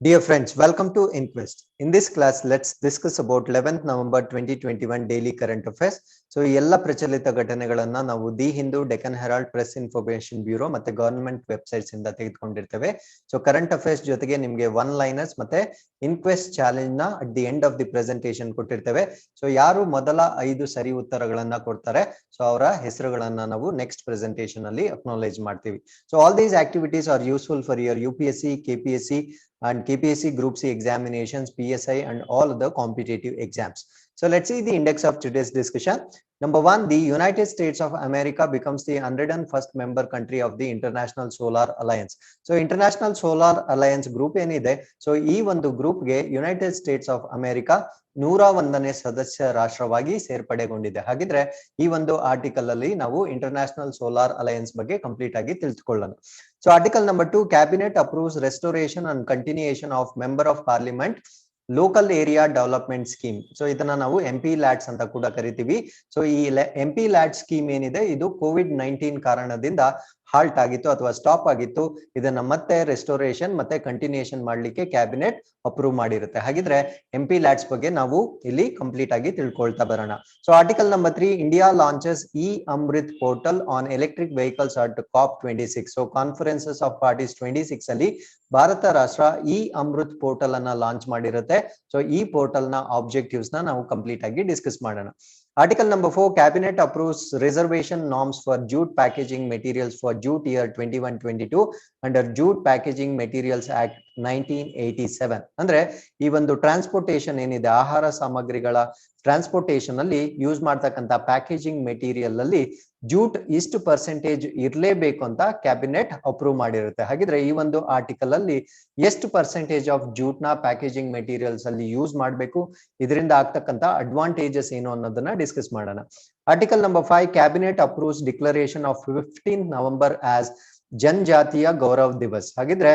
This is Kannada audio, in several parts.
Dear friends, welcome to InQUEST. In this class, let's discuss about 11th November 2021 daily current affairs. So, ಎಲ್ಲ ಪ್ರಚಲಿತ ಘಟನೆಗಳನ್ನ ನಾವು the Hindu, Deccan Herald, press information bureau ಮತ್ತೆ ಗವರ್ನಮೆಂಟ್ ವೆಬ್ಸೈಟ್ಸ್ ಇಂದ ತೆಗೆದುಕೊಂಡಿರ್ತೇವೆ. ಸೊ ಕರೆಂಟ್ ಅಫೇರ್ಸ್ ಜೊತೆಗೆ ನಿಮಗೆ ಒನ್ ಲೈನರ್ಸ್ ಮತ್ತೆ ಇನ್ಕ್ವೆಸ್ಟ್ ಚಾಲೆಂಜ್ ನ at the end of the presentation ಕೊಟ್ಟಿರ್ತೇವೆ. ಸೊ ಯಾರು ಮೊದಲ 5 ಸರಿ ಉತ್ತರಗಳನ್ನ ಕೊಡ್ತಾರೆ, ಸೊ ಅವರ ಹೆಸರುಗಳನ್ನ ನಾವು ನೆಕ್ಸ್ಟ್ ಪ್ರೆಸೆಂಟೇಷನ್ ಅಲ್ಲಿ ಅಕ್ನಾಲೇಜ್ ಮಾಡ್ತೀವಿ. So all these activities are useful for your UPSC, KPSC and KPSC Group C examinations, PSI and all the competitive exams. So let's see the index of today's discussion. Number 1, the United States of America becomes the 101st member country of the International Solar Alliance. So International Solar Alliance group ಏನಿದೆ, ಸೊ ಈ ಒಂದು ಗ್ರೂಪ್ಗೆ ಯುನೈಟೆಡ್ ಸ್ಟೇಟ್ಸ್ ಆಫ್ ಅಮೆರಿಕಾ 101ನೇ ಸದಸ್ಯ ರಾಷ್ಟ್ರವಾಗಿ ಸೇರ್ಪಡೆಗೊಂಡಿದೆ. ಹಾಗಿದ್ರೆ ಈ ಒಂದು ಆರ್ಟಿಕಲ್ ಅಲ್ಲಿ ನಾವು ಇಂಟರ್ನ್ಯಾಷನಲ್ ಸೋಲಾರ್ ಅಲಯನ್ಸ್ ಬಗ್ಗೆ ಕಂಪ್ಲೀಟ್ ಆಗಿ ತಿಳಿದುಕೊಳ್ಳೋಣ. So article number 2, cabinet approves restoration and continuation of member of parliament local area development scheme. So ಇದನ್ನ ನಾವು MPLADS ಅಂತ ಕೂಡ ಕರಿತೀವಿ. ಸೊ ಈ MPLADS ಸ್ಕೀಮ್ ಏನಿದೆ, ಇದು COVID-19 ಕಾರಣದಿಂದ ಹಾಲ್ಟ್ ಆಗಿತ್ತು ಅಥವಾ ಸ್ಟಾಪ್ ಆಗಿತ್ತು. ಇದನ್ನ ಮತ್ತೆ ರೆಸ್ಟೋರೇಷನ್ ಮತ್ತೆ ಕಂಟಿನ್ಯೂಷನ್ ಮಾಡ್ಲಿಕ್ಕೆ ಕ್ಯಾಬಿನೆಟ್ ಅಪ್ರೂವ್ ಮಾಡಿರುತ್ತೆ. ಹಾಗಿದ್ರೆ MPLADS ಬಗ್ಗೆ ನಾವು ಇಲ್ಲಿ ಕಂಪ್ಲೀಟ್ ಆಗಿ ತಿಳ್ಕೊಳ್ತಾ ಬರೋಣ. So article number 3, India launches E-Amrit portal on electric vehicles at COP26. So conferences of parties 26 ಅಲ್ಲಿ ಭಾರತ ರಾಷ್ಟ್ರ E-Amrit ಪೋರ್ಟಲ್ ಅನ್ನ ಲಾಂಚ್ ಮಾಡಿರುತ್ತೆ. ಸೊ ಈ ಪೋರ್ಟಲ್ ನ ಆಬ್ಜೆಕ್ಟಿವ್ಸ್ ನ ನಾವು ಕಂಪ್ಲೀಟ್ ಆಗಿ ಡಿಸ್ಕಸ್ ಮಾಡೋಣ. Article number 4, Cabinet approves reservation norms for Jute Packaging Materials for Jute Year 21-22 under Jute Packaging Materials Act 1987. ಅಂದ್ರೆ ಈ ಒಂದು ಟ್ರಾನ್ಸ್ಪೋರ್ಟೇಷನ್ ಏನಿದೆ, ಆಹಾರ ಸಾಮಗ್ರಿಗಳ ಟ್ರಾನ್ಸ್ಪೋರ್ಟೇಷನ್ ಅಲ್ಲಿ ಯೂಸ್ ಮಾಡ್ತಕ್ಕಂಥ ಪ್ಯಾಕೇಜಿಂಗ್ ಮೆಟೀರಿಯಲ್ ಅಲ್ಲಿ ಜೂಟ್ ಇಷ್ಟು ಪರ್ಸೆಂಟೇಜ್ ಇರಲೇಬೇಕು ಅಂತ ಕ್ಯಾಬಿನೆಟ್ ಅಪ್ರೂವ್ ಮಾಡಿರುತ್ತೆ. ಹಾಗಿದ್ರೆ ಈ ಒಂದು ಆರ್ಟಿಕಲ್ ಅಲ್ಲಿ ಎಷ್ಟು ಪರ್ಸೆಂಟೇಜ್ ಆಫ್ ಜೂಟ್ ನ ಪ್ಯಾಕೇಜಿಂಗ್ ಮೆಟೀರಿಯಲ್ಸ್ ಅಲ್ಲಿ ಯೂಸ್ ಮಾಡಬೇಕು, ಇದರಿಂದ ಆಗ್ತಕ್ಕಂಥ ಅಡ್ವಾಂಟೇಜಸ್ ಏನು ಅನ್ನೋದನ್ನ ಡಿಸ್ಕಸ್ ಮಾಡೋಣ. Article number 5, cabinet approves declaration of 15th November as Janjatiya Gaurav Divas. ಹಾಗಿದ್ರೆ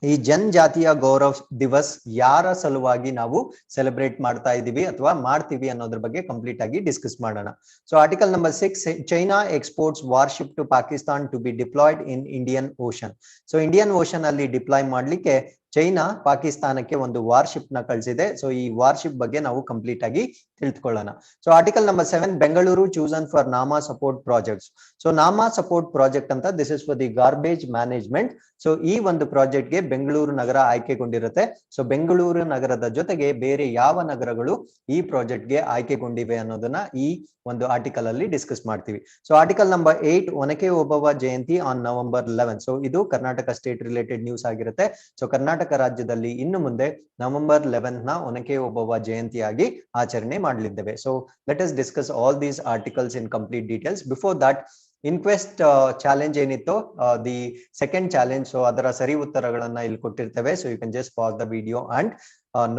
ಈ ಜನಜಾತಿಯ ಗೌರವ್ ದಿವಸ್ ಯಾರ ಸಲುವಾಗಿ ನಾವು ಸೆಲೆಬ್ರೇಟ್ ಮಾಡ್ತಾ ಇದೀವಿ ಅಥವಾ ಮಾಡ್ತೀವಿ ಅನ್ನೋದ್ರ ಬಗ್ಗೆ ಕಂಪ್ಲೀಟ್ ಆಗಿ ಡಿಸ್ಕಸ್ ಮಾಡೋಣ. So article number 6, China exports warship to Pakistan to be deployed in Indian Ocean. So Indian Ocean ಅಲ್ಲಿ ಡಿಪ್ಲಾಯ್ ಮಾಡ್ಲಿಕ್ಕೆ ಚೈನಾ ಪಾಕಿಸ್ತಾನಕ್ಕೆ ಒಂದು ವಾರ್ಶಿಪ್ ನ ಕಳಿಸಿದೆ. ಸೊ ಈ ವಾರ್ಶಿಪ್ ಬಗ್ಗೆ ನಾವು ಕಂಪ್ಲೀಟ್ ಆಗಿ ತಿಳಿದುಕೊಳ್ಳೋಣ. So article number 7, Bengaluru chosen for NAMA support projects. So NAMA support project ಅಂತ, this is for the garbage management. So ಈ ಒಂದು ಪ್ರಾಜೆಕ್ಟ್ ಗೆ ಬೆಂಗಳೂರು ನಗರ ಆಯ್ಕೆಗೊಂಡಿರುತ್ತೆ. ಸೊ ಬೆಂಗಳೂರು ನಗರದ ಜೊತೆಗೆ ಬೇರೆ ಯಾವ ನಗರಗಳು ಈ ಪ್ರಾಜೆಕ್ಟ್ ಗೆ ಆಯ್ಕೆಗೊಂಡಿವೆ ಅನ್ನೋದನ್ನ ಈ ಒಂದು ಆರ್ಟಿಕಲ್ ಅಲ್ಲಿ ಡಿಸ್ಕಸ್ ಮಾಡ್ತೀವಿ. So article number 8, Onake Obavva Jayanti on November 11. So ಇದು ಕರ್ನಾಟಕ ಸ್ಟೇಟ್ ರಿಲೇಟೆಡ್ ನ್ಯೂಸ್ ಆಗಿರುತ್ತೆ. ಸೊ ಕರ್ನಾಟಕ ರಾಜ್ಯದಲ್ಲಿ ಇನ್ನು ಮುಂದೆ November 11 ನ ಒನಕೆ ಓಬವ್ವ ಜಯಂತಿಯಾಗಿ ಆಚರಣೆ ಮಾಡಲಿದ್ದೇವೆ. So let us discuss all these articles in complete details. Before that, Inquest challenge ಏನಿತ್ತು, ದಿ ಸೆಕೆಂಡ್ ಚಾಲೆಂಜ್, ಸೊ ಅದರ ಸರಿ ಉತ್ತರಗಳನ್ನ ಇಲ್ಲಿ ಕೊಟ್ಟಿರ್ತೇವೆ. So you can just pause the video and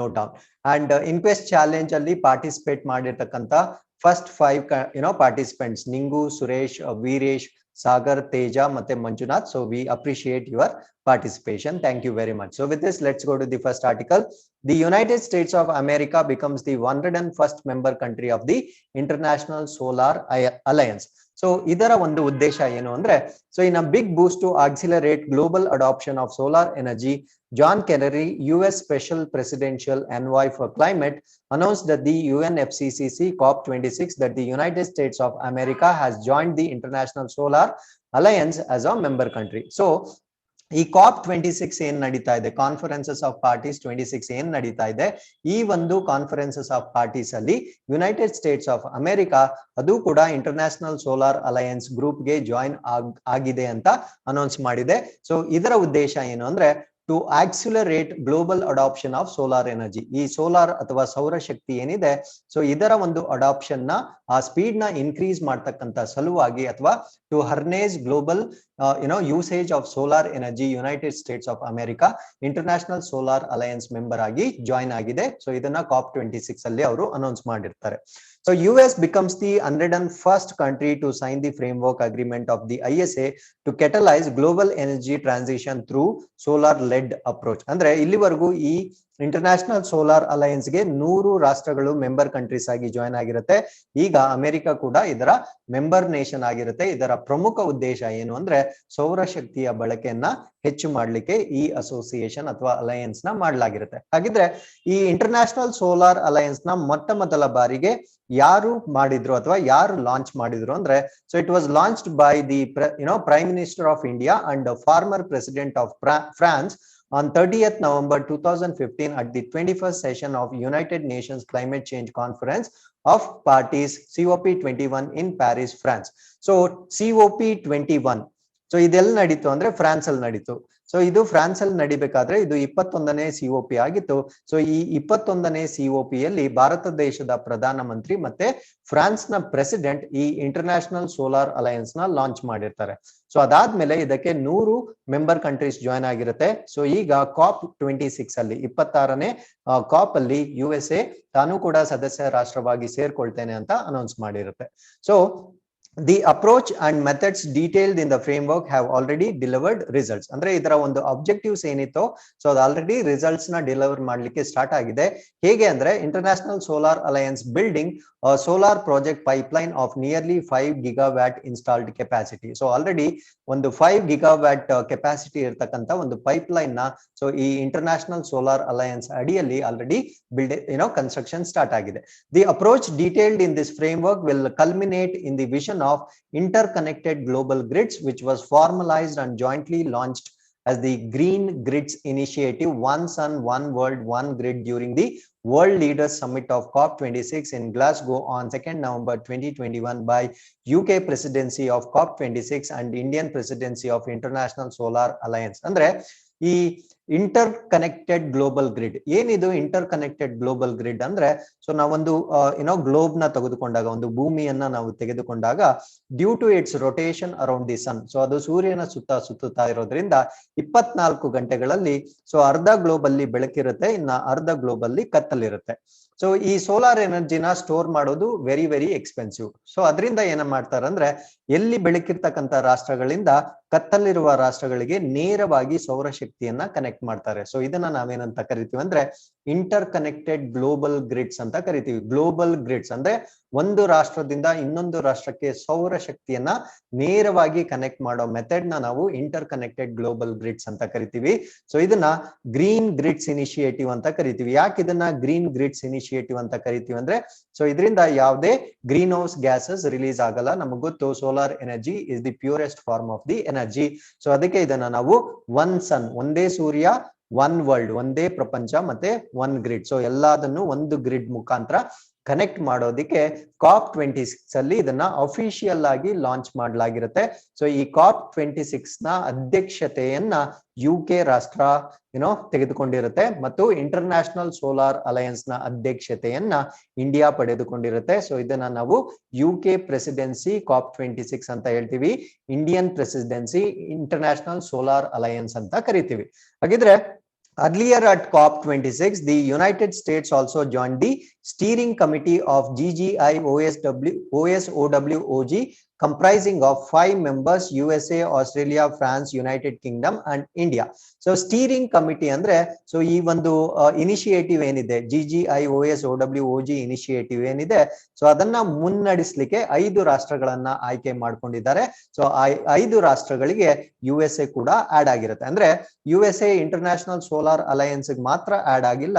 note down. And Inquest challenge ಅಲ್ಲಿ ಪಾರ್ಟಿಸಿಪೇಟ್ ಮಾಡಿರ್ತಕ್ಕಂಥ ಫಸ್ಟ್ 5 ಪಾರ್ಟಿಸಿಪೆಂಟ್ಸ್, ನಿಂಗು, ಸುರೇಶ್, ವೀರೇಶ್, ಸಾಗರ್, ತೇಜ ಮತ್ತೆ Manjunath. So we appreciate your participation. Thank you very much. So with this, let's go to the first article. The United States of America becomes the 101st member country of the International Solar Alliance. So ಇದರ ಒಂದು ಉದ್ದೇಶ ಏನು ಅಂದ್ರೆ, so in a big boost to accelerate global adoption of solar energy, John Kerry, US Special Presidential Envoy for Climate, announced that the UNFCCC COP26 that the United States of America has joined the International Solar Alliance as a member country. So ಈ COP26 ಏನ್ ನಡೀತಾ ಇದೆ, ಕಾನ್ಫರೆನ್ಸಸ್ ಆಫ್ ಪಾರ್ಟೀಸ್ 26 ಏನ್ ನಡೀತಾ ಇದೆ, ಈ ಒಂದು ಕಾನ್ಫರೆನ್ಸಸ್ ಆಫ್ ಪಾರ್ಟೀಸ್ ಅಲ್ಲಿ ಯುನೈಟೆಡ್ ಸ್ಟೇಟ್ಸ್ ಆಫ್ ಅಮೆರಿಕಾ ಅದು ಕೂಡ ಇಂಟರ್ನ್ಯಾಷನಲ್ ಸೋಲಾರ್ ಅಲಯನ್ಸ್ ಗ್ರೂಪ್ ಗೆ ಜಾಯಿನ್ ಆಗಿದೆ ಅಂತ ಅನೌನ್ಸ್ ಮಾಡಿದೆ. ಸೊ ಇದರ ಉದ್ದೇಶ ಏನು ಅಂದ್ರೆ, to accelerate global adoption of solar energy. ಈ ಸೋಲಾರ್ ಅಥವಾ ಸೌರಶಕ್ತಿ ಏನಿದೆ, ಸೊ ಇದರ ಒಂದು ಅಡಾಪ್ಷನ್ ನ ಆ ಸ್ಪೀಡ್ ನ ಇನ್ಕ್ರೀಸ್ ಮಾಡ್ತಕ್ಕಂಥ ಸಲುವಾಗಿ, ಅಥವಾ to harness global usage of solar energy, United States of America International solar Alliance member ಆಗಿ ಜಾಯಿನ್ ಆಗಿದೆ. ಸೊ ಇದನ್ನ COP26 ಅಲ್ಲಿ ಅವರು ಅನೌನ್ಸ್ ಮಾಡಿರ್ತಾರೆ. So US becomes the 101st country to sign the framework agreement of the ISA to catalyze global energy transition through solar led approach. ಅಂದ್ರೆ ಇಲ್ಲಿವರೆಗೂ ಈ ಇಂಟರ್ನ್ಯಾಷನಲ್ ಸೋಲಾರ್ ಅಲಯನ್ಸ್ ಗೆ 100 ರಾಷ್ಟ್ರಗಳು ಮೆಂಬರ್ ಕಂಟ್ರೀಸ್ ಆಗಿ ಜಾಯ್ನ್ ಆಗಿರುತ್ತೆ. ಈಗ ಅಮೆರಿಕ ಕೂಡ ಇದರ ಮೆಂಬರ್ ನೇಷನ್ ಆಗಿರುತ್ತೆ. ಇದರ ಪ್ರಮುಖ ಉದ್ದೇಶ ಏನು ಅಂದ್ರೆ ಸೌರಶಕ್ತಿಯ ಬಳಕೆಯನ್ನ ಹೆಚ್ಚು ಮಾಡ್ಲಿಕ್ಕೆ ಈ ಅಸೋಸಿಯೇಷನ್ ಅಥವಾ ಅಲಯನ್ಸ್ ನ ಮಾಡಲಾಗಿರುತ್ತೆ. ಹಾಗಿದ್ರೆ ಈ ಇಂಟರ್ನ್ಯಾಷನಲ್ ಸೋಲಾರ್ ಅಲಯನ್ಸ್ ನ ಮೊದಲ ಬಾರಿಗೆ ಯಾರು ಮಾಡಿದ್ರು ಅಥವಾ ಯಾರು ಲಾಂಚ್ ಮಾಡಿದ್ರು ಅಂದ್ರೆ so it was launched by the prime minister of India and farmer president of France on 30th November 2015 at the 21st session of United Nations Climate Change Conference of Parties COP21 in Paris, France. So COP21 so ಇದೆಲ್ಲ ನಡೀತು ಅಂದ್ರೆ ಫ್ರಾನ್ಸ್ ಅಲ್ಲಿ ನಡೀತು. ಸೊ ಇದು ಫ್ರಾನ್ಸ್ ಅಲ್ಲಿ ನಡಿಬೇಕಾದ್ರೆ ಇದು 21ನೇ COP ಆಗಿತ್ತು. ಸೊ ಈ 21ನೇ COP ಯಲ್ಲಿ ಭಾರತ ದೇಶದ ಪ್ರಧಾನ ಮಂತ್ರಿ ಮತ್ತೆ ಫ್ರಾನ್ಸ್ ನ ಪ್ರೆಸಿಡೆಂಟ್ ಈ ಇಂಟರ್ನ್ಯಾಷನಲ್ ಸೋಲಾರ್ ಅಲಯನ್ಸ್ ನ ಲಾಂಚ್ ಮಾಡಿರ್ತಾರೆ. ಸೊ ಅದಾದ್ಮೇಲೆ ಇದಕ್ಕೆ 100 ಮೆಂಬರ್ ಕಂಟ್ರೀಸ್ ಜಾಯ್ನ್ ಆಗಿರುತ್ತೆ. ಸೊ ಈಗ COP26 ಅಲ್ಲಿ 26ನೇ COP ಅಲ್ಲಿ USA ತಾನು ಕೂಡ ಸದಸ್ಯ ರಾಷ್ಟ್ರವಾಗಿ ಸೇರ್ಕೊಳ್ತೇನೆ ಅಂತ ಅನೌನ್ಸ್ ಮಾಡಿರುತ್ತೆ. So the approach and methods detailed in the framework have already delivered results. ಅಂದ್ರೆ ಇದರ ಒಂದು ಆಬ್ಜೆಕ್ಟಿವ್ಸ್ ಏನಿತ್ತು ಸೊ ಅದು ಆಲ್ರೆಡಿ ರಿಸಲ್ಟ್ಸ್ ನ ಡೆಲಿವರ್ ಮಾಡ್ಲಿಕ್ಕೆ ಸ್ಟಾರ್ಟ್ ಆಗಿದೆ. ಹೇಗೆ ಅಂದ್ರೆ international solar alliance building solar project pipeline of nearly 5 gigawatt installed capacity. So already ಒಂದು 5 gigawatt ಕೆಪಾಸಿಟಿ ಇರತಕ್ಕಂತ ಒಂದು ಪೈಪ್ಲೈನ್ ನ ಸೊ ಈ ಇಂಟರ್ನ್ಯಾಷನಲ್ ಸೋಲಾರ್ ಅಲಯನ್ಸ್ ಅಡಿಯಲ್ಲಿ ಆಲ್ರೆಡಿ ಕನ್ಸ್ಟ್ರಕ್ಷನ್ ಸ್ಟಾರ್ಟ್ ಆಗಿದೆ. The approach detailed in this framework will culminate in the vision of interconnected global grids, which was formalized and jointly launched as the Green Grids Initiative, One Sun, One World, One Grid during the World Leaders Summit of COP26 in Glasgow on 2nd November 2021 by UK Presidency of COP26 and Indian Presidency of International Solar Alliance. ಅಂದ್ರೆ ಈ ಇಂಟರ್ ಕನೆಕ್ಟೆಡ್ ಗ್ಲೋಬಲ್ ಗ್ರಿಡ್ ಏನಿದು ಇಂಟರ್ ಕನೆಕ್ಟೆಡ್ ಗ್ಲೋಬಲ್ ಗ್ರಿಡ್ ಅಂದ್ರೆ ಸೊ ನಾವೊಂದು ಗ್ಲೋಬ್ ನ ತೆಗೆದುಕೊಂಡಾಗ ಒಂದು ಭೂಮಿಯನ್ನ ನಾವು ತೆಗೆದುಕೊಂಡಾಗ due to its rotation around the sun so ಅದು ಸೂರ್ಯನ ಸುತ್ತಾ ಇರೋದ್ರಿಂದ 24 ಗಂಟೆಗಳಲ್ಲಿ ಸೊ ಅರ್ಧ ಗ್ಲೋಬ್ ಅಲ್ಲಿ ಬೆಳಕಿರುತ್ತೆ, ಇನ್ನ ಅರ್ಧ ಗ್ಲೋಬ್ ಅಲ್ಲಿ ಕತ್ತಲಿರುತ್ತೆ. ಸೊ ಈ ಸೋಲಾರ್ ಎನರ್ಜಿನ ಸ್ಟೋರ್ ಮಾಡೋದು ವೆರಿ ವೆರಿ ಎಕ್ಸ್ಪೆನ್ಸಿವ್. ಸೊ ಅದರಿಂದ ಏನ ಮಾಡ್ತಾರಂದ್ರೆ ಎಲ್ಲಿ ಬೆಳಕಿರ್ತಕ್ಕಂಥ ರಾಷ್ಟ್ರಗಳಿಂದ ಕತ್ತಲಿರುವ ರಾಷ್ಟ್ರಗಳಿಗೆ ನೇರವಾಗಿ ಸೌರಶಕ್ತಿಯನ್ನ ಕನೆಕ್ಟ್ ಮಾಡ್ತಾರೆ. ಸೊ ಇದನ್ನ ನಾವೇನಂತ ಕರಿತೀವಿ ಅಂದ್ರೆ ಇಂಟರ್ ಕನೆಕ್ಟೆಡ್ ಗ್ಲೋಬಲ್ ಗ್ರಿಡ್ಸ್ ಅಂತ ಕರಿತೀವಿ. ಗ್ಲೋಬಲ್ ಗ್ರಿಡ್ಸ್ ಅಂದ್ರೆ ಒಂದು ರಾಷ್ಟ್ರದಿಂದ ಇನ್ನೊಂದು ರಾಷ್ಟ್ರಕ್ಕೆ ಸೌರ ಶಕ್ತಿಯನ್ನ ನೇರವಾಗಿ ಕನೆಕ್ಟ್ ಮಾಡೋ ಮೆಥಡ್ ನ ನಾವು ಇಂಟರ್ ಕನೆಕ್ಟೆಡ್ ಗ್ಲೋಬಲ್ ಗ್ರಿಡ್ಸ್ ಅಂತ ಕರಿತೀವಿ. ಸೊ ಇದನ್ನ ಗ್ರೀನ್ ಗ್ರಿಡ್ಸ್ ಇನಿಷಿಯೇಟಿವ್ ಅಂತ ಕರಿತೀವಿ. ಯಾಕೆ ಇದನ್ನ ಗ್ರೀನ್ ಗ್ರಿಡ್ಸ್ ಇನಿಷಿಯೇಟಿವ್ ಅಂತ ಕರಿತೀವಿ ಅಂದ್ರೆ ಸೊ ಇದರಿಂದ ಯಾವುದೇ ಗ್ರೀನ್ ಹೌಸ್ ಗ್ಯಾಸಸ್ ರಿಲೀಸ್ ಆಗಲ್ಲ. ನಮಗ್ ಗೊತ್ತು solar energy is the purest form of the energy. So ಅದಕ್ಕೆ ಇದನ್ನ ನಾವು ಒನ್ ಸನ್, ಒಂದೇ ಸೂರ್ಯ, ಒನ್ ವರ್ಲ್ಡ್, ಒಂದೇ ಪ್ರಪಂಚ, ಮತ್ತೆ ಒನ್ ಗ್ರಿಡ್, ಸೊ ಎಲ್ಲದನ್ನು ಒಂದು ಗ್ರಿಡ್ ಮುಖಾಂತರ ಕನೆಕ್ಟ್ ಮಾಡೋದಿಕ್ಕೆ COP26 ಅಲ್ಲಿ ಇದನ್ನ ಅಫಿಷಿಯಲ್ ಆಗಿ ಲಾಂಚ್ ಮಾಡಲಾಗಿರುತ್ತೆ. ಸೊ ಈ COP26 ನ ಅಧ್ಯಕ್ಷತೆಯನ್ನ UK ರಾಷ್ಟ್ರ ತೆಗೆದುಕೊಂಡಿರುತ್ತೆ ಮತ್ತು ಇಂಟರ್ನ್ಯಾಷನಲ್ ಸೋಲಾರ್ ಅಲಯನ್ಸ್ ನ ಅಧ್ಯಕ್ಷತೆಯನ್ನ ಇಂಡಿಯಾ ಪಡೆದುಕೊಂಡಿರುತ್ತೆ. ಸೊ ಇದನ್ನ ನಾವು UK ಪ್ರೆಸಿಡೆನ್ಸಿ COP26 ಅಂತ ಹೇಳ್ತೀವಿ, Indian presidency international solar alliance ಅಂತ ಕರಿತೀವಿ. ಹಾಗಿದ್ರೆ earlier at COP26, the United States also joined the steering committee of GGI-OSOWOG, comprising of 5 members: USA, Australia, France, United Kingdom and India. So steering committee ಅಂದ್ರೆ ಸೊ ಈ ಒಂದು ಇನಿಷಿಯೇಟಿವ್ ಏನಿದೆ GGI-OSOWOG ಇನಿಷಿಯೇಟಿವ್ ಏನಿದೆ ಸೊ ಅದನ್ನ ಮುನ್ನಡೆಸಲಿಕ್ಕೆ 5 ರಾಷ್ಟ್ರಗಳನ್ನ ಆಯ್ಕೆ ಮಾಡ್ಕೊಂಡಿದ್ದಾರೆ. ಸೊ 5 ರಾಷ್ಟ್ರಗಳಿಗೆ USA ಕೂಡ ಆಡ್ ಆಗಿರುತ್ತೆ. ಅಂದ್ರೆ USA ಇಂಟರ್ನ್ಯಾಷನಲ್ ಸೋಲಾರ್ ಅಲಯನ್ಸ್ ಮಾತ್ರ ಆಡ್ ಆಗಿಲ್ಲ,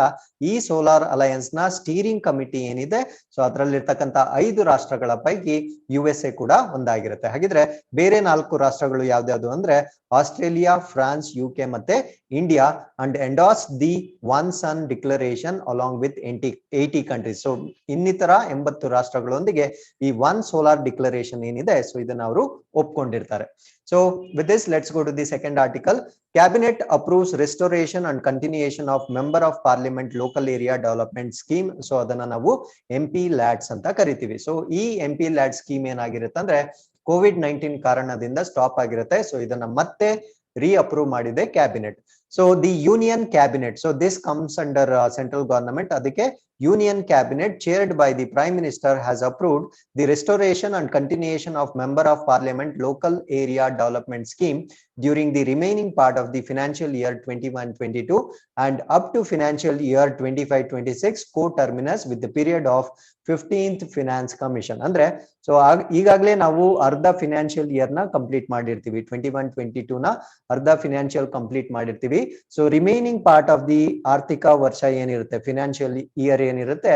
ಈ ಸೋಲಾರ್ ಅಲಯನ್ಸ್ ನ ಸ್ಟೀರಿಂಗ್ ಕಮಿಟಿ ಏನಿದೆ ಸೊ ಅದರಲ್ಲಿರ್ತಕ್ಕಂಥ 5 ರಾಷ್ಟ್ರಗಳ ಪೈಕಿ USA ಕೂಡ ಒಂದಾಗಿರುತ್ತೆ. ಹಾಗಿದ್ರೆ ಬೇರೆ 4 ರಾಷ್ಟ್ರಗಳು ಯಾವ್ದ್ಯಾವ್ದು ಅಂದ್ರೆ ಆಸ್ಟ್ರೇಲಿಯಾ, ಫ್ರಾನ್ಸ್, UK ಮತ್ತೆ India and endorse the one sun declaration along with 80 countries. So ಇನ್ನಿತರ 80 ರಾಷ್ಟ್ರಗಳೊಂದಿಗೆ ಈ ಒನ್ ಸೋಲಾರ್ ಡಿಕ್ಲರೇಷನ್ ಏನಿದೆ ಸೊ ಇದನ್ನ ಅವರು ಒಪ್ಕೊಂಡಿರ್ತಾರೆ. So with this, let's go to the second article. Cabinet approves restoration and continuation of Member of Parliament Local Area Development Scheme. So ಅದನ್ನ ನಾವು MPLADS ಅಂತ ಕರಿತೀವಿ. ಸೊ ಈ MPLADS ಸ್ಕೀಮ್ ಏನಾಗಿರುತ್ತೆ ಅಂದ್ರೆ COVID-19 ಕಾರಣದಿಂದ ಸ್ಟಾಪ್ ಆಗಿರುತ್ತೆ. ಸೊ ಇದನ್ನ ಮತ್ತೆ ರೀಅಪ್ರೂವ್ ಮಾಡಿದೆ cabinet. So the union cabinet, so this comes under central government, ಅದಕ್ಕೆ Union Cabinet chaired by the Prime Minister has approved the restoration and continuation of Member of Parliament Local Area Development Scheme during the remaining part of the financial year 21-22 and up to financial year 25-26 co-terminus with the period of 15th Finance Commission. ಅಂದ್ರೆ ಸೊ ಈಗಾಗಲೇ ನಾವು ಅರ್ಧ ಫಿನಾನ್ಷಿಯಲ್ ಇಯರ್ ನ ಕಂಪ್ಲೀಟ್ ಮಾಡಿರ್ತೀವಿ, 21-22 ನ ಅರ್ಧ ಫಿನಾನ್ಷಿಯಲ್ ಕಂಪ್ಲೀಟ್ ಮಾಡಿರ್ತೀವಿ. So remaining part of the ಆರ್ಥಿಕ ವರ್ಷ ಏನಿರುತ್ತೆ, ಫಿನಾನ್ಷಿಯಲ್ ಇಯರ್ ಏನಿರುತ್ತೆ,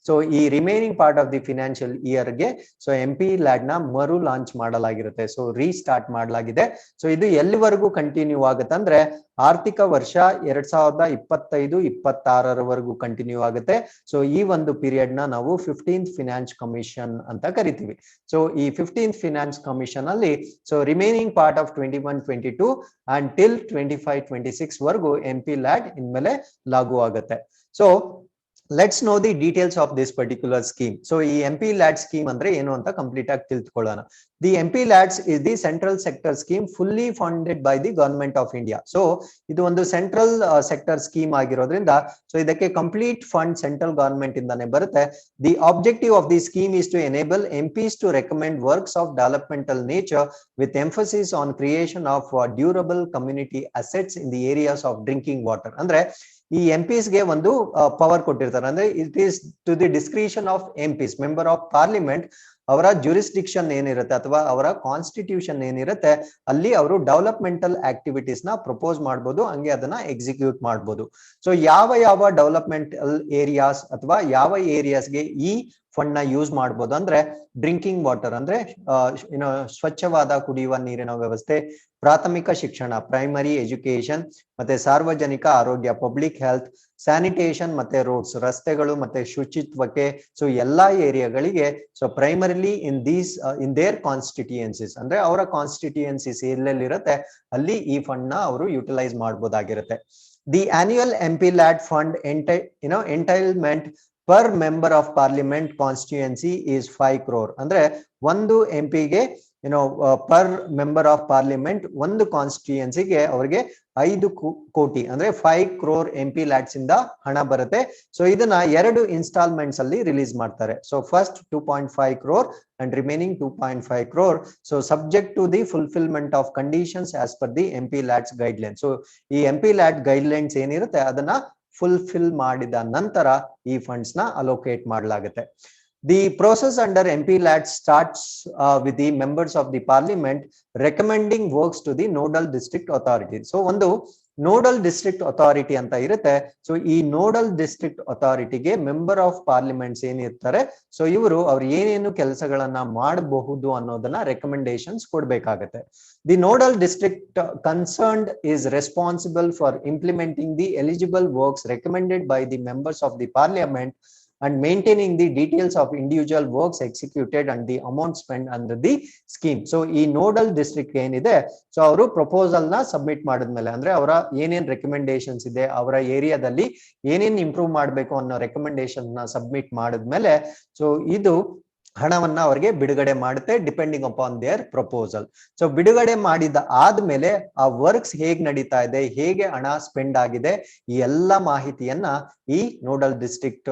ಸೊ ಈ remaining part of the financial year ಗೆ ಸೊ MPLAD ನ ಮರು ಲಾಂಚ್ ಮಾಡಲಾಗಿರುತ್ತೆ, ಸೊ ರೀಸ್ಟಾರ್ಟ್ ಮಾಡಲಾಗಿದೆ. ಸೊ ಇದು ಎಲ್ಲಿವರೆಗೂ ಕಂಟಿನ್ಯೂ ಆಗುತ್ತೆ ಅಂದ್ರೆ ಆರ್ಥಿಕ ವರ್ಷ 2025-26 ಕಂಟಿನ್ಯೂ ಆಗುತ್ತೆ. ಸೊ ಈ ಒಂದು ಪೀರಿಯಡ್ ನ ನಾವು 15th ಫಿನಾನ್ಸ್ ಕಮಿಷನ್ ಅಂತ ಕರಿತೀವಿ. ಸೊ ಈ 15th ಫಿನಾನ್ಸ್ ಕಮಿಷನ್ ಅಲ್ಲಿ so remaining part of 21-22 and till 25-26 ವರೆಗೂ MPLAD ಇನ್ಮೇಲೆ ಲಾಗು ಆಗುತ್ತೆ. So let's know the details of this particular scheme. So ಈ MPLAD scheme ಅಂದ್ರೆ ಏನು ಅಂತ ಕಂಪ್ಲೀಟ್ ಆಗಿ ತಿಳ್ಕೊಳ್ಳೋಣ. The MPLADS is the central sector scheme fully funded by the government of India. So ಇದು ಒಂದು ಸೆಂಟ್ರಲ್ ಸೆಕ್ಟರ್ ಸ್ಕೀಮ್ ಆಗಿರೋದ್ರಿಂದ ಸೊ ಇದಕ್ಕೆ ಕಂಪ್ಲೀಟ್ ಫಂಡ್ ಸೆಂಟ್ರಲ್ ಗವರ್ಮೆಂಟ್ ಇಂದಾನೆ ಬರುತ್ತೆ. The objective of the scheme is to enable MPs to recommend works of developmental nature with emphasis on creation of durable community assets in the areas of drinking water. ಅಂದ್ರೆ ಈ MPs ಗೆ ಒಂದು ಪವರ್ ಕೊಟ್ಟಿರ್ತಾರೆ, ಅಂದ್ರೆ it is to the discretion of MPs, member of parliament. ಅವರ ಜುರಿಸ್ಡಿಕ್ಷನ್ ಏನಿರುತ್ತೆ ಅಥವಾ ಅವರ ಕಾನ್ಸ್ಟಿಟ್ಯೂಷನ್ ಏನಿರುತ್ತೆ ಅಲ್ಲಿ ಅವರು ಡೆವಲಪ್ಮೆಂಟಲ್ ಆಕ್ಟಿವಿಟೀಸ್ ನ ಪ್ರಪೋಸ್ ಮಾಡಬಹುದು, ಹಂಗೆ ಅದನ್ನ ಎಕ್ಸಿಕ್ಯೂಟ್ ಮಾಡಬಹುದು. ಸೊ ಯಾವ ಡೆವಲಪ್ಮೆಂಟಲ್ ಏರಿಯಾಸ್ ಅಥವಾ ಯಾವ ಏರಿಯಾಸ್ಗೆ ಈ ಫಂಡ್ ನ ಯೂಸ್ ಮಾಡಬಹುದು ಅಂದ್ರೆ ಡ್ರಿಂಕಿಂಗ್ ವಾಟರ್ ಅಂದ್ರೆ ಸ್ವಚ್ಛವಾದ ಕುಡಿಯುವ ನೀರಿನ ವ್ಯವಸ್ಥೆ, ಪ್ರಾಥಮಿಕ ಶಿಕ್ಷಣ ಪ್ರೈಮರಿ ಎಜುಕೇಶನ್, ಮತ್ತೆ ಸಾರ್ವಜನಿಕ ಆರೋಗ್ಯ ಪಬ್ಲಿಕ್ ಹೆಲ್ತ್, ಸ್ಯಾನಿಟೇಷನ್ ಮತ್ತೆ ರೋಡ್ಸ್ ರಸ್ತೆಗಳು ಮತ್ತೆ ಶುಚಿತ್ವಕ್ಕೆ. ಸೊ ಎಲ್ಲಾ ಏರಿಯಾಗಳಿಗೆ so primarily in their constituencies ಅಂದ್ರೆ ಅವರ ಕಾನ್ಸ್ಟಿಟ್ಯೂಯನ್ಸಿಸ್ ಎಲ್ಲೆಲ್ಲಿರುತ್ತೆ ಅಲ್ಲಿ ಈ ಫಂಡ್ ನ ಅವರು ಯುಟಿಲೈಸ್ ಮಾಡಬಹುದಾಗಿರುತ್ತೆ. The annual MPLAD fund entitlement per member of parliament constituency is 5 crore. ಅಂದ್ರೆ ಒಂದು ಎಂಪಿಗೆ ಪರ್ ಮೆಂಬರ್ ಆಫ್ ಪಾರ್ಲಿಮೆಂಟ್ ಒಂದು ಕಾನ್ಸ್ಟಿಟ್ಯೂಯನ್ಸಿಗೆ ಅವರಿಗೆ 5 ಕೋಟಿ ಅಂದ್ರೆ 5 crore MPLADS ಇಂದ ಹಣ ಬರುತ್ತೆ. ಸೊ ಇದನ್ನ 2 ಇನ್ಸ್ಟಾಲ್ಮೆಂಟ್ಸ್ ಅಲ್ಲಿ ರಿಲೀಸ್ ಮಾಡ್ತಾರೆ. So first 2.5 crore and remaining 2.5 crore. So subject to the fulfillment of conditions as per the MPLADS guidelines. So ಈ MPLAD guidelines ಏನಿರುತ್ತೆ ಅದನ್ನ ಫುಲ್ಫಿಲ್ ಮಾಡಿದ ನಂತರ ಈ ಫಂಡ್ಸ್ ನ ಅಲೋಕೇಟ್ ಮಾಡಲಾಗುತ್ತೆ. The process under MPLAD starts with the members of the parliament recommending works to the nodal district authority. So ಒಂದು ನೋಡಲ್ ಡಿಸ್ಟ್ರಿಕ್ಟ್ ಅಥಾರಿಟಿ ಅಂತ ಇರುತ್ತೆ. ಸೊ ಈ ನೋಡಲ್ ಡಿಸ್ಟ್ರಿಕ್ಟ್ ಅಥಾರಿಟಿಗೆ ಮೆಂಬರ್ ಆಫ್ ಪಾರ್ಲಿಮೆಂಟ್ಸ್ ಏನಿರ್ತಾರೆ ಸೊ ಇವರು ಅವ್ರು ಏನೇನು ಕೆಲಸಗಳನ್ನ ಮಾಡಬಹುದು ಅನ್ನೋದನ್ನ ರೆಕಮೆಂಡೇಶನ್ಸ್ ಕೊಡ್ಬೇಕಾಗತ್ತೆ. The nodal district concerned is responsible for implementing the eligible works recommended by the members of the parliament and maintaining the details of individual works executed and the amount spent under the scheme. So ಈ ನೋಡಲ್ ಡಿಸ್ಟ್ರಿಕ್ಟ್ ಏನಿದೆ ಸೊ ಅವರು ಪ್ರಪೋಸಲ್ ನ ಸಬ್ಮಿಟ್ ಮಾಡಿದ್ಮೇಲೆ ಅಂದ್ರೆ ಅವರ ಏನೇನ್ ರೆಕಮೆಂಡೇಶನ್ಸ್ ಇದೆ ಅವರ ಏರಿಯಾದಲ್ಲಿ ಏನೇನ್ ಇಂಪ್ರೂವ್ ಮಾಡಬೇಕು ಅನ್ನೋ ರೆಕಮೆಂಡೇಶನ್ ನ ಸಬ್ಮಿಟ್ ಮಾಡಿದ್ಮೇಲೆ ಸೊ ಇದು ಹಣವನ್ನ ಅವರಿಗೆ ಬಿಡುಗಡೆ ಮಾಡುತ್ತೆ depending upon there proposal. So ಬಿಡುಗಡೆ ಮಾಡಿದ ಆದ್ಮೇಲೆ ಆ ವರ್ಕ್ಸ್ ಹೇಗ್ ನಡೀತಾ ಇದೆ, ಹೇಗೆ ಹಣ ಸ್ಪೆಂಡ್ ಆಗಿದೆ, ಈ ಎಲ್ಲಾ ಮಾಹಿತಿಯನ್ನ ಈ ನೋಡಲ್ ಡಿಸ್ಟ್ರಿಕ್ಟ್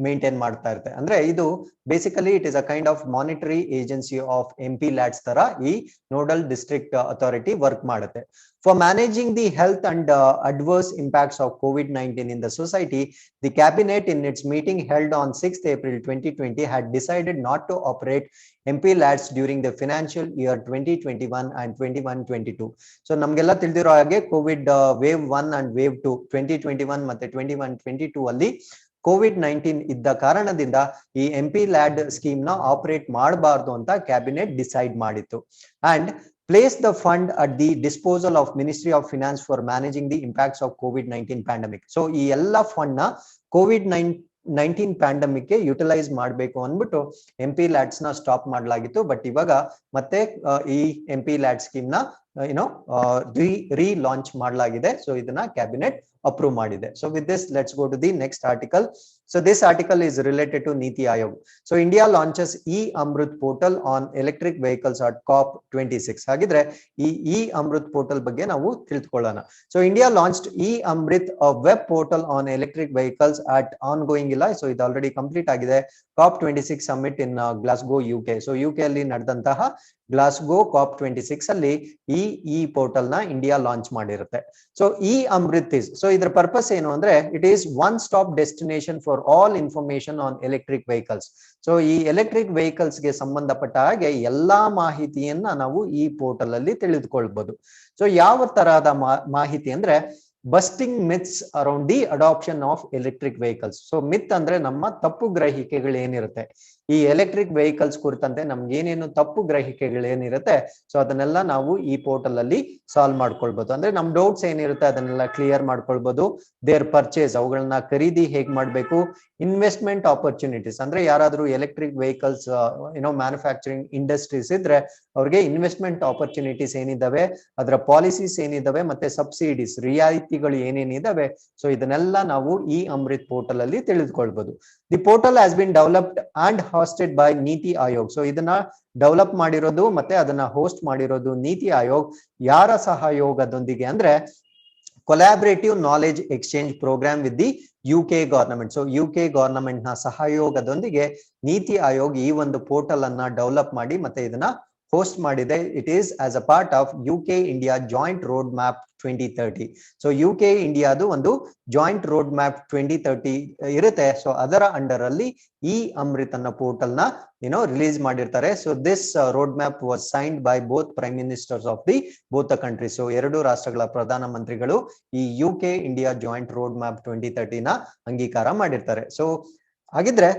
ಮೇಂಟೈನ್ ಮಾಡ್ತಾ ಇರುತ್ತೆ. ಅಂದ್ರೆ ಇದು basically it is a kind of monetary agency of MPLADS ತರ ಈ ನೋಡಲ್ ಡಿಸ್ಟ್ರಿಕ್ಟ್ ಅಥಾರಿಟಿ ವರ್ಕ್ ಮಾಡುತ್ತೆ. For managing the health and adverse impacts of COVID-19 in the society, the cabinet in its meeting held on 6th April 2020 had decided not to operate MPLADS during the financial year 2021 and 21-22. So ನಮಗೆಲ್ಲ ತಿಳಿದಿರೋ ಹಾಗೆ ಕೋವಿಡ್ ವೇವ್ 1 and ವೇವ್ 2 2021 ಮತ್ತೆ 21-22 ಅಲ್ಲಿ COVID-19 ಇದ್ದ ಕಾರಣದಿಂದ ಈ MPLAD ಸ್ಕೀಮ್ ನ ಆಪರೇಟ್ ಮಾಡಬಾರ್ದು ಅಂತ ಕ್ಯಾಬಿನೆಟ್ ಡಿಸೈಡ್ ಮಾಡಿತ್ತು. And place the fund at the disposal of Ministry of Finance for managing the impacts of COVID-19 pandemic. So ಈ ಎಲ್ಲಾ ಫಂಡ್ ನ COVID-19 ಪ್ಯಾಂಡಮಿಕ್ ಗೆ ಯುಟಿಲೈಸ್ ಮಾಡಬೇಕು ಅಂದ್ಬಿಟ್ಟು MPLADS ನ ಸ್ಟಾಪ್ ಮಾಡಲಾಗಿತ್ತು. ಬಟ್ ಇವಾಗ ಮತ್ತೆ ಈ MPLAD ಸ್ಕೀಮ್ ನ ರೀಲಾಂಚ್ ಮಾಡಲಾಗಿದೆ. ಸೊ ಇದನ್ನ ಕ್ಯಾಬಿನೆಟ್ approve ಮಾಡಿದೆ. So with this, let's go to the next article. So this article is related to NITI Aayog. So India launches E-Amrit portal on electric vehicles at COP 26. ಹಾಗಿದ್ರೆ ಈ E-Amrit portal ಬಗ್ಗೆ ನಾವು ತಿಳಿದುಕೊಳ್ಳೋಣ. So India launched E-Amrit, a web portal on electric vehicles at ongoing ಇಲ್ಲ. So ಇದು ಆಲ್ರೆಡಿ ಕಂಪ್ಲೀಟ್ ಆಗಿದೆ. COP 26 summit in Glasgow, UK. So UK ಅಲ್ಲಿ ನಡೆದಂತಹ ಗ್ಲಾಸ್ಗೋ ಕಾಪ್ 26 ಅಲ್ಲಿ ಈ ಪೋರ್ಟಲ್ ನ ಇಂಡಿಯಾ ಲಾಂಚ್ ಮಾಡಿರುತ್ತೆ. ಸೊ E-Amrit is, ಸೊ ಇದರ ಪರ್ಪಸ್ ಏನು ಅಂದ್ರೆ it is one stop destination for all information on electric vehicles. So ಈ ಎಲೆಕ್ಟ್ರಿಕ್ ವೆಹಿಕಲ್ಸ್ ಗೆ ಸಂಬಂಧಪಟ್ಟ ಹಾಗೆ ಎಲ್ಲಾ ಮಾಹಿತಿಯನ್ನ ನಾವು ಈ ಪೋರ್ಟಲ್ ಅಲ್ಲಿ ತಿಳಿದುಕೊಳ್ಬಹುದು. ಸೊ ಯಾವ ತರಹದ ಮಾಹಿತಿ ಅಂದ್ರೆ busting myths around the adoption of electric vehicles. So myth ಅಂದ್ರೆ ನಮ್ಮ ತಪ್ಪು ಗ್ರಹಿಕೆಗಳು ಏನಿರುತ್ತೆ ಈ ಎಲೆಕ್ಟ್ರಿಕ್ ವೆಹಿಕಲ್ಸ್ ಕುರಿತಂತೆ ನಮ್ಗೆ ಏನೇನು ತಪ್ಪು ಗ್ರಹಿಕೆಗಳು ಏನಿರುತ್ತೆ ಸೊ ಅದನ್ನೆಲ್ಲ ನಾವು ಈ ಪೋರ್ಟಲ್ ಅಲ್ಲಿ ಸಾಲ್ವ್ ಮಾಡ್ಕೊಳ್ಬಹುದು. ಅಂದ್ರೆ ನಮ್ ಡೌಟ್ಸ್ ಏನಿರುತ್ತೆ ಅದನ್ನೆಲ್ಲ ಕ್ಲಿಯರ್ ಮಾಡ್ಕೊಳ್ಬಹುದು. ದೇರ್ ಪರ್ಚೇಸ್, ಅವುಗಳನ್ನ ಖರೀದಿ ಹೇಗ್ ಮಾಡ್ಬೇಕು. ಇನ್ವೆಸ್ಟ್ಮೆಂಟ್ ಆಪರ್ಚುನಿಟೀಸ್, ಅಂದ್ರೆ ಯಾರಾದ್ರೂ ಎಲೆಕ್ಟ್ರಿಕ್ ವೆಹಿಕಲ್ಸ್ ಮ್ಯಾನುಫ್ಯಾಕ್ಚರಿಂಗ್ ಇಂಡಸ್ಟ್ರೀಸ್ ಇದ್ರೆ ಅವ್ರಿಗೆ ಇನ್ವೆಸ್ಟ್ಮೆಂಟ್ ಆಪರ್ಚುನಿಟೀಸ್ ಏನಿದಾವೆ, ಅದರ ಪಾಲಿಸೀಸ್ ಏನಿದಾವೆ, ಮತ್ತೆ ಸಬ್ಸಿಡೀಸ್ ರಿಯಾಯಿತಿಗಳು ಏನೇನಿದಾವೆ. ಸೊ ಇದನ್ನೆಲ್ಲ ನಾವು E-Amrit ಪೋರ್ಟಲ್ ಅಲ್ಲಿ ತಿಳಿದುಕೊಳ್ಬಹುದು. The portal has been developed and hosted by NITI Aayog. So ಇದನ್ನ ಡೆವಲಪ್ ಮಾಡಿರೋದು ಮತ್ತೆ ಅದನ್ನ ಹೋಸ್ಟ್ ಮಾಡಿರೋದು ನೀತಿ ಆಯೋಗ್. ಯಾರ ಸಹಯೋಗದೊಂದಿಗೆ ಅಂದ್ರೆ collaborative knowledge exchange program with the UK government. So UK government ನ ಸಹಯೋಗದೊಂದಿಗೆ ನೀತಿ ಆಯೋಗ್ ಈ ಒಂದು ಪೋರ್ಟಲ್ ಅನ್ನ ಡೆವಲಪ್ ಮಾಡಿ ಮತ್ತೆ ಇದನ್ನ ಹೋಸ್ಟ್ ಮಾಡಿದೆ. It is as a part of UK India joint road map 2030. So UK ಇಂಡಿಯಾದು ಒಂದು ಜಾಯಿಂಟ್ ರೋಡ್ ಮ್ಯಾಪ್ 2030 ಇರುತ್ತೆ. ಸೊ ಅದರ ಅಂಡರ್ ಅಲ್ಲಿ E-Amrit ಅನ್ನೋ ಪೋರ್ಟಲ್ ನ ರಿಲೀಸ್ ಮಾಡಿರ್ತಾರೆ. So this road map was signed by both prime ministers of the both the country. So ಎರಡು ರಾಷ್ಟ್ರಗಳ ಪ್ರಧಾನ ಮಂತ್ರಿಗಳು ಈ UK India joint road map 2030 ನ ಅಂಗೀಕಾರ ಮಾಡಿರ್ತಾರೆ. ಸೊ ಹಾಗಿದ್ರೆ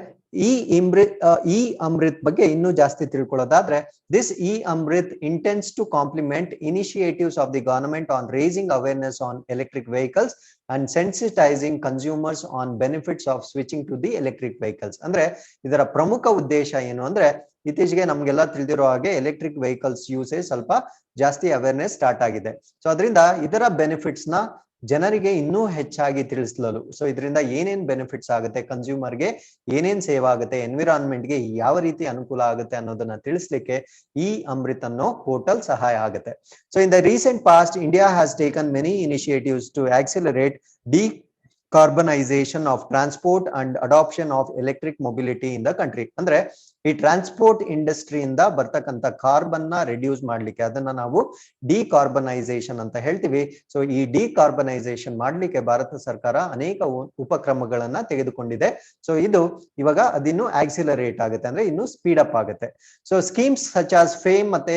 E-Amrit ಬಗ್ಗೆ ಇನ್ನೂ ಜಾಸ್ತಿ ತಿಳ್ಕೊಳ್ಳೋದಾದ್ರೆ this E-Amrit intends to complement initiatives of the government on raising awareness on electric vehicles and sensitizing consumers on benefits of switching to the electric vehicles. ಅಂದ್ರೆ ಇದರ ಪ್ರಮುಖ ಉದ್ದೇಶ ಏನು ಅಂದ್ರೆ ಇತ್ತೀಚೆಗೆ ನಮ್ಗೆಲ್ಲ ತಿಳಿದಿರೋ ಹಾಗೆ ಎಲೆಕ್ಟ್ರಿಕ್ ವೆಹಿಕಲ್ಸ್ ಯೂಸೇಜ್ ಸ್ವಲ್ಪ ಜಾಸ್ತಿ ಅವೇರ್ನೆಸ್ ಸ್ಟಾರ್ಟ್ ಆಗಿದೆ. ಸೊ ಅದರಿಂದ ಇದರ ಬೆನಿಫಿಟ್ಸ್ ನ ಜನರಿಗೆ ಇನ್ನೂ ಹೆಚ್ಚಾಗಿ ತಿಳಿಸಲು, ಸೊ ಇದರಿಂದ ಏನೇನ್ ಬೆನಿಫಿಟ್ಸ್ ಆಗುತ್ತೆ, ಕನ್ಸ್ಯೂಮರ್ಗೆ ಏನೇನ್ ಸೇವ್ ಆಗುತ್ತೆ, ಎನ್ವಿರಾನ್ಮೆಂಟ್ಗೆ ಯಾವ ರೀತಿ ಅನುಕೂಲ ಆಗುತ್ತೆ ಅನ್ನೋದನ್ನ ತಿಳಿಸ್ಲಿಕ್ಕೆ E-Amrit ಅನ್ನೋ ಪೋರ್ಟಲ್ ಸಹಾಯ ಆಗುತ್ತೆ. So in the recent past India has taken many initiatives to accelerate decarbonization of transport and adoption of electric mobility in the country. ಅಂದ್ರೆ ಈ ಟ್ರಾನ್ಸ್ಪೋರ್ಟ್ ಇಂಡಸ್ಟ್ರಿಯಿಂದ ಬರ್ತಕ್ಕಂಥ ಕಾರ್ಬನ್ ನ ರಿಡ್ಯೂಸ್ ಮಾಡ್ಲಿಕ್ಕೆ ಅದನ್ನ ನಾವು ಡಿಕಾರ್ಬನೈಸೇಷನ್ ಅಂತ ಹೇಳ್ತೀವಿ. ಸೊ ಈ ಡಿಕಾರ್ಬನೈಸೇಷನ್ ಮಾಡ್ಲಿಕ್ಕೆ ಭಾರತ ಸರ್ಕಾರ ಅನೇಕ ಉಪಕ್ರಮಗಳನ್ನ ತೆಗೆದುಕೊಂಡಿದೆ. ಸೊ ಇದು ಇವಾಗ ಅದಿನ್ನು ಆಕ್ಸಿಲರೇಟ್ ಆಗುತ್ತೆ, ಅಂದ್ರೆ ಇನ್ನು ಸ್ಪೀಡ್ ಅಪ್ ಆಗುತ್ತೆ. So schemes such as FAME ಮತ್ತೆ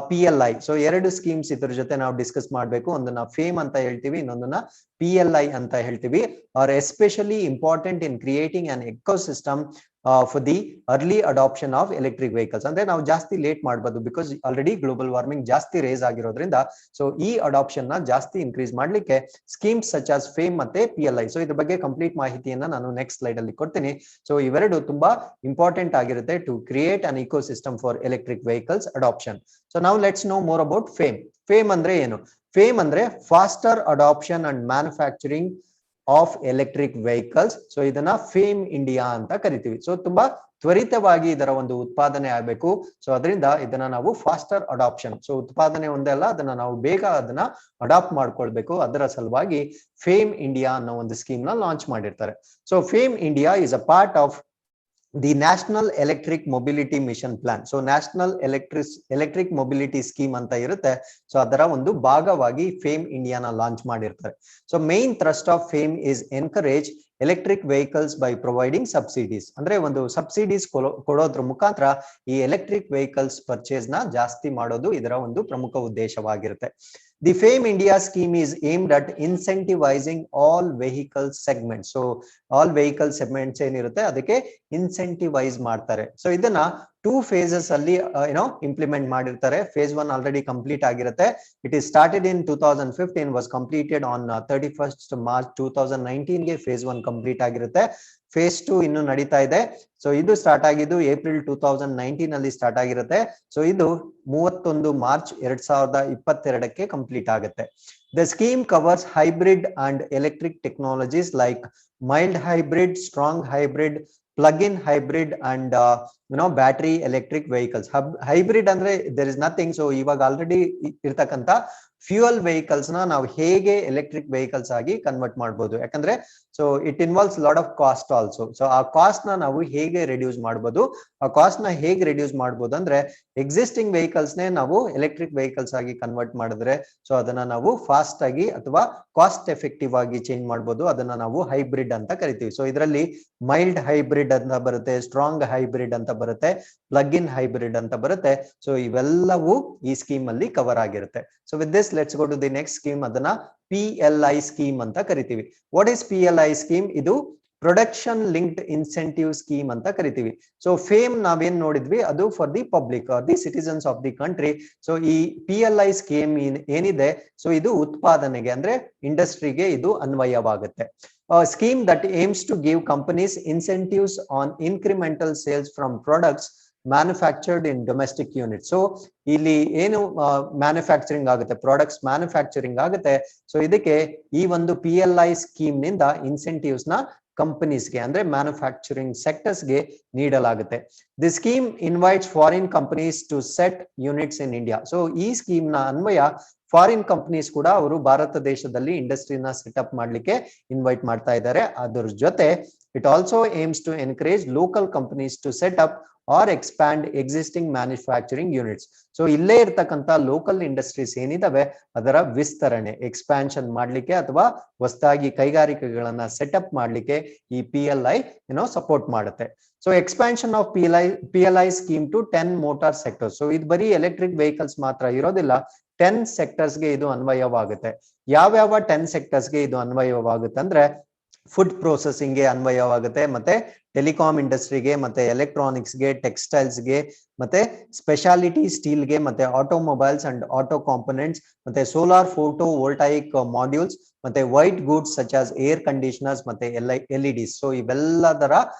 PLI. ಸೊ ಎರಡು ಸ್ಕೀಮ್ಸ್ ಇದ್ರ ಜೊತೆ ನಾವು ಡಿಸ್ಕಸ್ ಮಾಡಬೇಕು. ಒಂದನ್ನ ಫೇಮ್ ಅಂತ ಹೇಳ್ತೀವಿ, ಇನ್ನೊಂದನ್ನ PLI ಅಂತ ಹೇಳ್ತೀವಿ. Are especially important in creating an ecosystem for the early adoption of electric vehicles. ಅಂದ್ರೆ ನಾವು ಜಾಸ್ತಿ ಲೇಟ್ ಮಾಡಬಹುದು, ಬಿಕಾಸ್ ಆಲ್ರೆಡಿ ಗ್ಲೋಬಲ್ ವಾರ್ಮಿಂಗ್ ಜಾಸ್ತಿ ರೇಸ್ ಆಗಿರೋದ್ರಿಂದ. ಸೊ ಈ ಅಡಾಪ್ಷನ್ ನ ಜಾಸ್ತಿ ಇನ್ಕ್ರೀಸ್ ಮಾಡ್ಲಿಕ್ಕೆ ಸ್ಕೀಮ್ಸ್ ಸಚ್ ಆಸ್ ಫೇಮ್ ಮತ್ತೆ PLI. ಸೊ ಇದ್ರ ಬಗ್ಗೆ ಕಂಪ್ಲೀಟ್ ಮಾಹಿತಿಯನ್ನ ನಾನು ನೆಕ್ಸ್ಟ್ ಸ್ಲೈಡ್ ಅಲ್ಲಿ ಕೊಡ್ತೀನಿ. ಸೊ ಇವೆರಡು ತುಂಬಾ ಇಂಪಾರ್ಟೆಂಟ್ ಆಗಿರುತ್ತೆ to create an ecosystem for electric vehicles adoption. So ನಾವು let's know more about FAME. FAME ಅಂದ್ರೆ ಏನು? ಫೇಮ್ ಅಂದ್ರೆ faster adoption and manufacturing of electric vehicles. So ಇದನ್ನ ಫೇಮ್ ಇಂಡಿಯಾ ಅಂತ ಕರಿತೀವಿ. ಸೊ ತುಂಬಾ ತ್ವರಿತವಾಗಿ ಇದರ ಒಂದು ಉತ್ಪಾದನೆ ಆಗಬೇಕು. ಸೊ ಅದರಿಂದ ಇದನ್ನ ನಾವು ಫಾಸ್ಟರ್ ಅಡಾಪ್ಷನ್, ಸೊ ಉತ್ಪಾದನೆ ಒಂದೇ ಅಲ್ಲ, ಅದನ್ನ ನಾವು ಬೇಗ ಅದನ್ನ ಅಡಾಪ್ಟ್ ಮಾಡ್ಕೊಳ್ಬೇಕು. ಅದರ ಸಲುವಾಗಿ ಫೇಮ್ ಇಂಡಿಯಾ ಅನ್ನೋ ಒಂದು ಸ್ಕೀಮ್ ನ ಲಾಂಚ್ ಮಾಡಿರ್ತಾರೆ. So FAME India is a part of the national electric mobility mission plan. So national electric mobility scheme ಅಂತ ಇರುತ್ತೆ. ಸೊ ಅದರ ಒಂದು ಭಾಗವಾಗಿ ಫೇಮ್ ಇಂಡಿಯಾನ ಲಾಂಚ್ ಮಾಡಿರ್ತಾರೆ. So main thrust of FAME is encourage electric vehicles by providing subsidies. ಅಂದ್ರೆ ಒಂದು ಸಬ್ಸಿಡೀಸ್ ಕೊಡೋದ್ರ ಮುಖಾಂತರ ಈ ಎಲೆಕ್ಟ್ರಿಕ್ ವೆಹಿಕಲ್ಸ್ ಪರ್ಚೇಸ್ ನ ಜಾಸ್ತಿ ಮಾಡೋದು ಇದರ ಒಂದು ಪ್ರಮುಖ ಉದ್ದೇಶವಾಗಿರುತ್ತೆ. The FAME India scheme is aimed at incentivizing all vehicle segments. So all vehicle segments ಏನಿರುತ್ತೆ ಅದಕ್ಕೆ ಇನ್ಸೆಂಟಿವೈಸ್ ಮಾಡ್ತಾರೆ. ಸೊ ಇದನ್ನ 2 phases ಅಲ್ಲಿ ಇಂಪ್ಲಿಮೆಂಟ್ ಮಾಡಿರ್ತಾರೆ. phase 1 ಆಲ್ರೆಡಿ ಕಂಪ್ಲೀಟ್ ಆಗಿರುತ್ತೆ. It is started in 2015, was completed on 31st March 2019 ಗೆ phase 1 ಕಂಪ್ಲೀಟ್ ಆಗಿರುತ್ತೆ. phase 2 ಇನ್ನು ನಡೀತಾ ಇದೆ. ಸೊ ಇದು ಸ್ಟಾರ್ಟ್ ಆಗಿದ್ದು ಏಪ್ರಿಲ್ 2019 ಅಲ್ಲಿ ಸ್ಟಾರ್ಟ್ ಆಗಿರುತ್ತೆ. ಸೊ ಇದು 31 ಮಾರ್ಚ್ 2022ಕ್ಕೆ ಕಂಪ್ಲೀಟ್ ಆಗುತ್ತೆ. The scheme covers hybrid and electric technologies like mild hybrid, strong hybrid, plug-in hybrid and battery electric vehicles. Hybrid ಅಂದ್ರೆ there is nothing. So ಇವಾಗ ಆಲ್ರೆಡಿ ಇರ್ತಕ್ಕಂತ ಫ್ಯೂಯಲ್ ವೆಹಿಕಲ್ಸ್ ನ ನಾವು ಹೇಗೆ ಎಲೆಕ್ಟ್ರಿಕ್ ವೆಹಿಕಲ್ಸ್ ಆಗಿ ಕನ್ವರ್ಟ್ ಮಾಡಬಹುದು, ಯಾಕಂದ್ರೆ so it involves lot of cost also. So ಆ ಕಾಸ್ಟ್ ನ ನಾವು ಹೇಗೆ ರೆಡ್ಯೂಸ್ ಮಾಡಬಹುದು, ಆ ಕಾಸ್ಟ್ ನ ಹೇಗೆ ರೆಡ್ಯೂಸ್ ಮಾಡಬಹುದು ಅಂದ್ರೆ ಎಕ್ಸಿಸ್ಟಿಂಗ್ ವೆಹಿಕಲ್ಸ್ ನೇ ನಾವು ಎಲೆಕ್ಟ್ರಿಕ್ ವೆಹಿಕಲ್ಸ್ ಆಗಿ ಕನ್ವರ್ಟ್ ಮಾಡಿದ್ರೆ ಸೊ ಅದನ್ನ ನಾವು ಫಾಸ್ಟ್ ಆಗಿ ಅಥವಾ ಕಾಸ್ಟ್ ಎಫೆಕ್ಟಿವ್ ಆಗಿ ಚೇಂಜ್ ಮಾಡಬಹುದು. ಅದನ್ನ ನಾವು ಹೈಬ್ರಿಡ್ ಅಂತ ಕರಿತೀವಿ. ಸೊ ಇದರಲ್ಲಿ ಮೈಲ್ಡ್ ಹೈಬ್ರಿಡ್ ಅಂತ ಬರುತ್ತೆ, ಸ್ಟ್ರಾಂಗ್ ಹೈಬ್ರಿಡ್ ಅಂತ ಬರುತ್ತೆ, ಪ್ಲಗ್ ಇನ್ ಹೈಬ್ರಿಡ್ ಅಂತ ಬರುತ್ತೆ. ಸೊ ಇವೆಲ್ಲವೂ ಈ ಸ್ಕೀಮ್ ಅಲ್ಲಿ ಕವರ್ ಆಗಿರುತ್ತೆ. So with this let's go to the next scheme. ಅದನ್ನ PLI ಸ್ಕೀಮ್ ಅಂತ ಕರಿತೀವಿ. What is PLI scheme? ಇದು ಪ್ರೊಡಕ್ಷನ್ ಲಿಂಕ್ಡ್ ಇನ್ಸೆಂಟಿವ್ ಸ್ಕೀಮ್ ಅಂತ ಕರಿತೀವಿ. ಸೊ ಫೇಮ್ ನಾವೇನ್ ನೋಡಿದ್ವಿ ಅದು for the public or the citizens of the country. So ಈ PLI ಸ್ಕೀಮ್ ಏನಿದೆ ಸೊ ಇದು ಉತ್ಪಾದನೆಗೆ ಅಂದ್ರೆ ಇಂಡಸ್ಟ್ರಿಗೆ ಇದು ಅನ್ವಯವಾಗುತ್ತೆ. Scheme that aims to give companies incentives on incremental sales from products manufactured in domestic unit. So ಇಲ್ಲಿ ಏನು ಮ್ಯಾನುಫ್ಯಾಕ್ಚರಿಂಗ್ ಆಗುತ್ತೆ, ಪ್ರಾಡಕ್ಟ್ಸ್ ಮ್ಯಾನುಫ್ಯಾಕ್ಚರಿಂಗ್ ಆಗುತ್ತೆ. ಸೊ ಇದಕ್ಕೆ ಈ ಒಂದು PLI ಸ್ಕೀಮ್ ನಿಂದ ಇನ್ಸೆಂಟಿವ್ಸ್ ನ ಕಂಪನೀಸ್ಗೆ ಅಂದ್ರೆ ಮ್ಯಾನುಫ್ಯಾಕ್ಚರಿಂಗ್ ಸೆಕ್ಟರ್ಸ್ ಗೆ ನೀಡಲಾಗುತ್ತೆ. The scheme invites foreign companies to set units in India. So ಈ ಸ್ಕೀಮ್ ನ ಅನ್ವಯ ಫಾರಿನ್ ಕಂಪನೀಸ್ ಕೂಡ ಅವರು ಭಾರತ ದೇಶದಲ್ಲಿ ಇಂಡಸ್ಟ್ರಿನ ಸೆಟಪ್ ಮಾಡ್ಲಿಕ್ಕೆ ಇನ್ವೈಟ್ ಮಾಡ್ತಾ ಇದ್ದಾರೆ. ಅದರ ಜೊತೆ it also aims to encourage local companies to set up or expand existing manufacturing units. So ಇಲ್ಲೇ ಇರ್ತಕ್ಕಂಥ ಲೋಕಲ್ ಇಂಡಸ್ಟ್ರೀಸ್ ಏನಿದಾವೆ ಅದರ ವಿಸ್ತರಣೆ ಎಕ್ಸ್ಪ್ಯಾನ್ಷನ್ ಮಾಡ್ಲಿಕ್ಕೆ ಅಥವಾ ಹೊಸದಾಗಿ ಕೈಗಾರಿಕೆಗಳನ್ನ ಸೆಟಪ್ ಮಾಡ್ಲಿಕ್ಕೆ ಈ PLI ಸಪೋರ್ಟ್ ಮಾಡುತ್ತೆ. So expansion of PLI scheme to 10 motor sectors. So ಇದು ಬರೀ ಎಲೆಕ್ಟ್ರಿಕ್ ವೆಹಿಕಲ್ಸ್ ಮಾತ್ರ ಇರೋದಿಲ್ಲ, 10 ಸೆಕ್ಟರ್ಸ್ ಗೆ ಇದು ಅನ್ವಯವಾಗುತ್ತೆ. ಯಾವ್ಯಾವ 10 ಸೆಕ್ಟರ್ಸ್ ಗೆ ಇದು ಅನ್ವಯವಾಗುತ್ತೆ ಅಂದ್ರೆ ಫುಡ್ ಪ್ರೊಸೆಸಿಂಗ್ ಗೆ ಅನ್ವಯವಾಗುತ್ತೆ, ಮತ್ತೆ ಟೆಲಿಕಾಂ ಇಂಡಸ್ಟ್ರಿಗೆ, ಮತ್ತೆ ಎಲೆಕ್ಟ್ರಾನಿಕ್ಸ್ ಗೆ, ಟೆಕ್ಸ್ಟೈಲ್ಸ್ ಗೆ, ಮತ್ತೆ ಸ್ಪೆಷಾಲಿಟಿ ಸ್ಟೀಲ್ ಗೆ, ಮತ್ತೆ ಆಟೋಮೊಬೈಲ್ಸ್ ಅಂಡ್ ಆಟೋ ಕಾಂಪೊನೆಂಟ್ಸ್, ಮತ್ತೆ ಸೋಲಾರ್ ಫೋಟೋ ವೋಲ್ಟಾಯಿಕ್ ಮಾಡ್ಯೂಲ್ಸ್, ಮತ್ತೆ white goods such as air conditioners, ಮತ್ತೆ LEDs. ಸೊ ಇವೆಲ್ಲದರ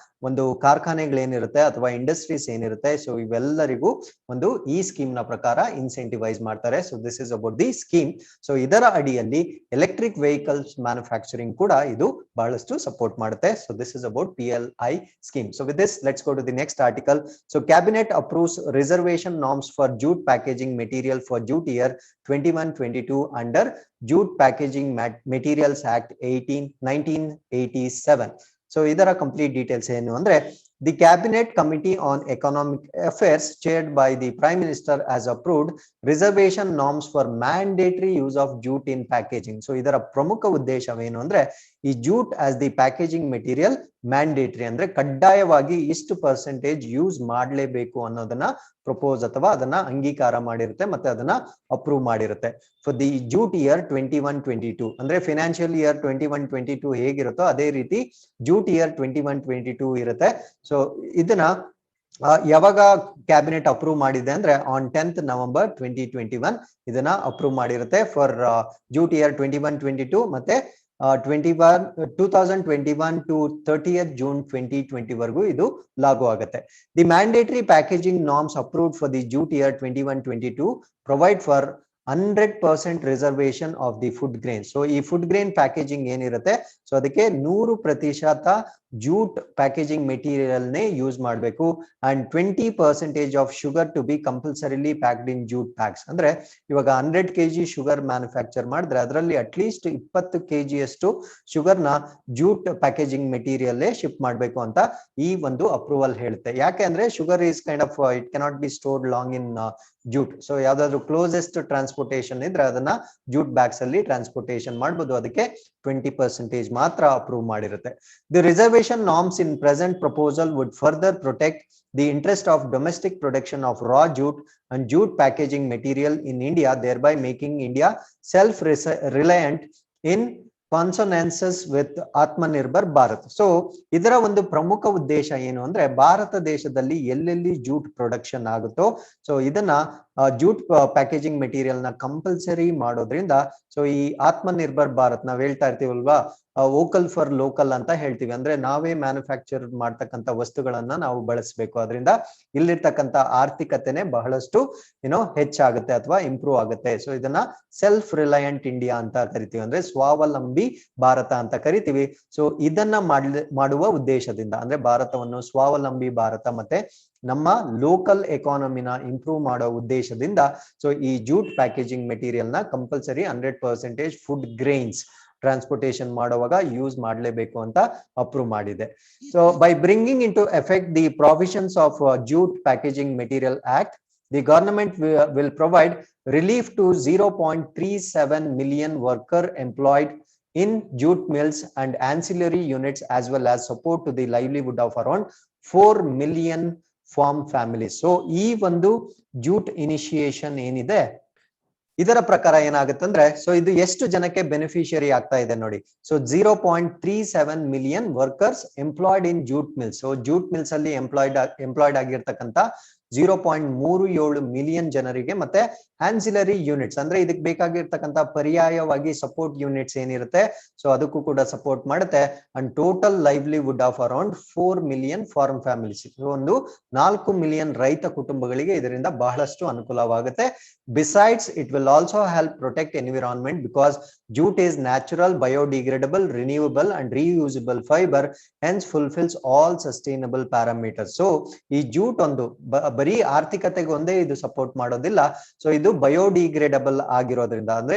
ಒಂದು ಕಾರ್ಖಾನೆಗಳೇನಿರುತ್ತೆ ಅಥವಾ ಇಂಡಸ್ಟ್ರೀಸ್ ಏನಿರುತ್ತೆ ಸೊ ಇವೆಲ್ಲರಿಗೂ ಒಂದು ಈ ಸ್ಕೀಮ್ ನ ಪ್ರಕಾರ ಇನ್ಸೆಂಟಿವೈಸ್ ಮಾಡ್ತಾರೆ. So this is about the scheme. So ಇದರ ಅಡಿಯಲ್ಲಿ ಎಲೆಕ್ಟ್ರಿಕ್ ವೆಹಿಕಲ್ಸ್ ಮ್ಯಾನುಫ್ಯಾಕ್ಚರಿಂಗ್ ಕೂಡ ಇದು ಬಹಳಷ್ಟು ಸಪೋರ್ಟ್ ಮಾಡುತ್ತೆ. So this is about PLI scheme. So with this, let's go to the next article. So cabinet approves reservation norms for jute packaging material for Jute Year 21-22 under Jute Packaging Materials Act 1987. So idara complete details ಏನು ಅಂದ್ರೆ the cabinet committee on economic affairs chaired by the prime minister has approved reservation norms for mandatory use of jute in packaging. So ಇದರ ಪ್ರಮುಖ ಉದ್ದೇಶವೇನು ಅಂದ್ರೆ ಈ jute as the packaging material mandatory ಅಂದ್ರೆ ಕಡ್ಡಾಯವಾಗಿ ಇಷ್ಟು ಪರ್ಸೆಂಟೇಜ್ ಯೂಸ್ ಮಾಡಲೇಬೇಕು ಅನ್ನೋದನ್ನ ಪ್ರಪೋಸ್ ಅಥವಾ ಅದನ್ನ ಅಂಗೀಕಾರ ಮಾಡಿರುತ್ತೆ ಮತ್ತೆ ಅದನ್ನ ಅಪ್ರೂವ್ ಮಾಡಿರುತ್ತೆ. ಫಾರ್ ದಿ ಜೂಟ್ ಇಯರ್ 21-22 ಅಂದ್ರೆ ಫಿನಾನ್ಷಿಯಲ್ ಇಯರ್ 21-22 ಹೇಗಿರುತ್ತೋ ಅದೇ ರೀತಿ ಜೂಟ್ ಇಯರ್ 21-22 ಇರುತ್ತೆ. ಸೊ ಇದನ್ನ ಯಾವಾಗ ಕ್ಯಾಬಿನೆಟ್ ಅಪ್ರೂವ್ ಮಾಡಿದೆ ಅಂದ್ರೆ ಆನ್ 10th November 2021 ಇದನ್ನ ಅಪ್ರೂವ್ ಮಾಡಿರುತ್ತೆ ಫಾರ್ ಜೂಟ್ ಇಯರ್ 21-22 ಮತ್ತೆ 2021 to 30th June 2020 ವರೆಗೂ ಇದು ಲಾಗು ಆಗುತ್ತೆ. The mandatory packaging norms approved for the jute year 21-22 provide for 100% reservation of the food grain. So ಈ ಫುಡ್ ಗ್ರೇನ್ ಪ್ಯಾಕೇಜಿಂಗ್ ಏನಿರುತ್ತೆ ಸೊ ಅದಕ್ಕೆ 100% ಜೂಟ್ ಪ್ಯಾಕೇಜಿಂಗ್ ಮೆಟೀರಿಯಲ್ ನೇ ಯೂಸ್ ಮಾಡಬೇಕು and 20% of sugar to be compulsorily packed in jute packs. ಅಂದ್ರೆ ಇವಾಗ 100 kg ಶುಗರ್ ಮ್ಯಾನುಫ್ಯಾಕ್ಚರ್ ಮಾಡಿದ್ರೆ ಅದರಲ್ಲಿ ಅಟ್ಲೀಸ್ಟ್ 20 kg ಅಷ್ಟು ಶುಗರ್ ನ ಜೂಟ್ ಪ್ಯಾಕೇಜಿಂಗ್ ಮೆಟೀರಿಯಲ್ ಶಿಪ್ ಮಾಡಬೇಕು ಅಂತ ಈ ಒಂದು ಅಪ್ರೂವಲ್ ಹೇಳುತ್ತೆ. ಯಾಕೆ ಅಂದ್ರೆ sugar is kind of it cannot be stored long in jute. So ಯಾವ್ದಾದ್ರು ಕ್ಲೋಸೆಸ್ಟ್ ಟ್ರಾನ್ಸ್ಪೋರ್ಟೇಷನ್ ಇದ್ರೆ ಅದನ್ನ ಜೂಟ್ ಬ್ಯಾಗ್ಸ್ ಅಲ್ಲಿ ಟ್ರಾನ್ಸ್ಪೋರ್ಟೇಷನ್ ಮಾಡಬಹುದು. ಅದಕ್ಕೆ 20% ಮಾತ್ರ ಅಪ್ರೂವ್ ಮಾಡಿರುತ್ತೆ. The reservation norms in present proposal would further protect the interest of domestic production of raw jute and jute packaging material in India, thereby making India self-reliant in consonance with Atmanirbhar Bharat. So ಇದರ ಒಂದು ಪ್ರಮುಖ ಉದ್ದೇಶ ಏನು ಅಂದ್ರೆ ಭಾರತ ದೇಶದಲ್ಲಿ ಎಲ್ಲೆಲ್ಲಿ ಜೂಟ್ ಪ್ರೊಡಕ್ಷನ್ ಆಗುತ್ತೋ ಸೊ ಇದನ್ನ ಜೂಟ್ ಪ್ಯಾಕೇಜಿಂಗ್ ಮೆಟೀರಿಯಲ್ ನ ಕಂಪಲ್ಸರಿ ಮಾಡೋದ್ರಿಂದ ಸೊ ಈ ಆತ್ಮನಿರ್ಭರ್ ಭಾರತ್ ನಾವ್ ಹೇಳ್ತಾ ಇರ್ತೀವಲ್ವಾ, ವೋಕಲ್ ಫಾರ್ ಲೋಕಲ್ ಅಂತ ಹೇಳ್ತೀವಿ. ಅಂದ್ರೆ ನಾವೇ ಮ್ಯಾನುಫ್ಯಾಕ್ಚರ್ ಮಾಡ್ತಕ್ಕಂಥ ವಸ್ತುಗಳನ್ನ ನಾವು ಬಳಸಬೇಕು. ಅದರಿಂದ ಇಲ್ಲಿರ್ತಕ್ಕಂಥ ಆರ್ಥಿಕತೆನೆ ಬಹಳಷ್ಟು ಹೆಚ್ಚಾಗುತ್ತೆ ಅಥವಾ ಇಂಪ್ರೂವ್ ಆಗುತ್ತೆ. ಸೊ ಇದನ್ನ ಸೆಲ್ಫ್ ರಿಲಯಂಟ್ ಇಂಡಿಯಾ ಅಂತ ಕರಿತೀವಿ, ಅಂದ್ರೆ ಸ್ವಾವಲಂಬಿ ಭಾರತ ಅಂತ ಕರಿತೀವಿ. ಸೊ ಇದನ್ನ ಮಾಡುವ ಉದ್ದೇಶದಿಂದ ಅಂದ್ರೆ ಭಾರತವನ್ನು ಸ್ವಾವಲಂಬಿ ಭಾರತ ಮತ್ತೆ ನಮ್ಮ ಲೋಕಲ್ ಎಕಾನಮಿನ ಇಂಪ್ರೂವ್ ಮಾಡೋ ಉದ್ದೇಶದಿಂದ ಸೊ ಈ ಜೂಟ್ ಪ್ಯಾಕೇಜಿಂಗ್ ಮೆಟೀರಿಯಲ್ ನ ಕಂಪಲ್ಸರಿ 100% ಫುಡ್ ಗ್ರೈನ್ಸ್ ಟ್ರಾನ್ಸ್ಪೋರ್ಟೇಷನ್ ಮಾಡುವಾಗ ಯೂಸ್ ಮಾಡಲೇಬೇಕು ಅಂತ ಅಪ್ರೂವ್ ಮಾಡಿದೆ. So by bringing in to effect the provisions of jute packaging material act, the government will provide relief to 0.37 million worker employed in jute mills and ancillary units, as well as support to the livelihood of around 4 million farm families. So ಈ ಒಂದು jute initiation ಏನಿದೆ ಇದರ ಪ್ರಕಾರ ಏನಾಗುತ್ತಂದ್ರೆ ಸೊ ಇದು ಎಷ್ಟು ಜನಕ್ಕೆ ಬೆನಿಫಿಷಿಯರಿ ಆಗ್ತಾ ಇದೆ ನೋಡಿ. So 0.37 million workers employed in jute mills. So jute mills ಅಲ್ಲಿ ಎಂಪ್ಲಾಯ್ಡ್ ಆಗಿರ್ತಕ್ಕಂಥ 0.37 ಮಿಲಿಯನ್ ಜನರಿಗೆ, ಮತ್ತೆ ಆನ್ಸಿಲರಿ ಯೂನಿಟ್ಸ್ ಅಂದ್ರೆ ಇದಕ್ಕೆ ಬೇಕಾಗಿರ್ತಕ್ಕಂಥ ಪರ್ಯಾಯವಾಗಿ ಸಪೋರ್ಟ್ ಯೂನಿಟ್ಸ್ ಏನಿರುತ್ತೆ ಸೊ ಅದಕ್ಕೂ ಕೂಡ ಸಪೋರ್ಟ್ ಮಾಡುತ್ತೆ. And total livelihood of around 4 million farm families. ಒಂದು 4 ಮಿಲಿಯನ್ ರೈತ ಕುಟುಂಬಗಳಿಗೆ ಇದರಿಂದ ಬಹಳಷ್ಟು ಅನುಕೂಲವಾಗುತ್ತೆ. Besides it will also help protect environment because jute is natural, biodegradable, renewable and reusable fiber, hence fulfills all sustainable parameters. So ಈ jute ಒಂದು ಬರೀ ಆರ್ಥಿಕತೆಗೆ ಒಂದೇ ಇದು ಸಪೋರ್ಟ್ ಮಾಡೋದಿಲ್ಲ. ಸೊ ಇದು ಬಯೋಡಿಗ್ರೇಡಬಲ್ ಆಗಿರೋದ್ರಿಂದ ಅಂದ್ರೆ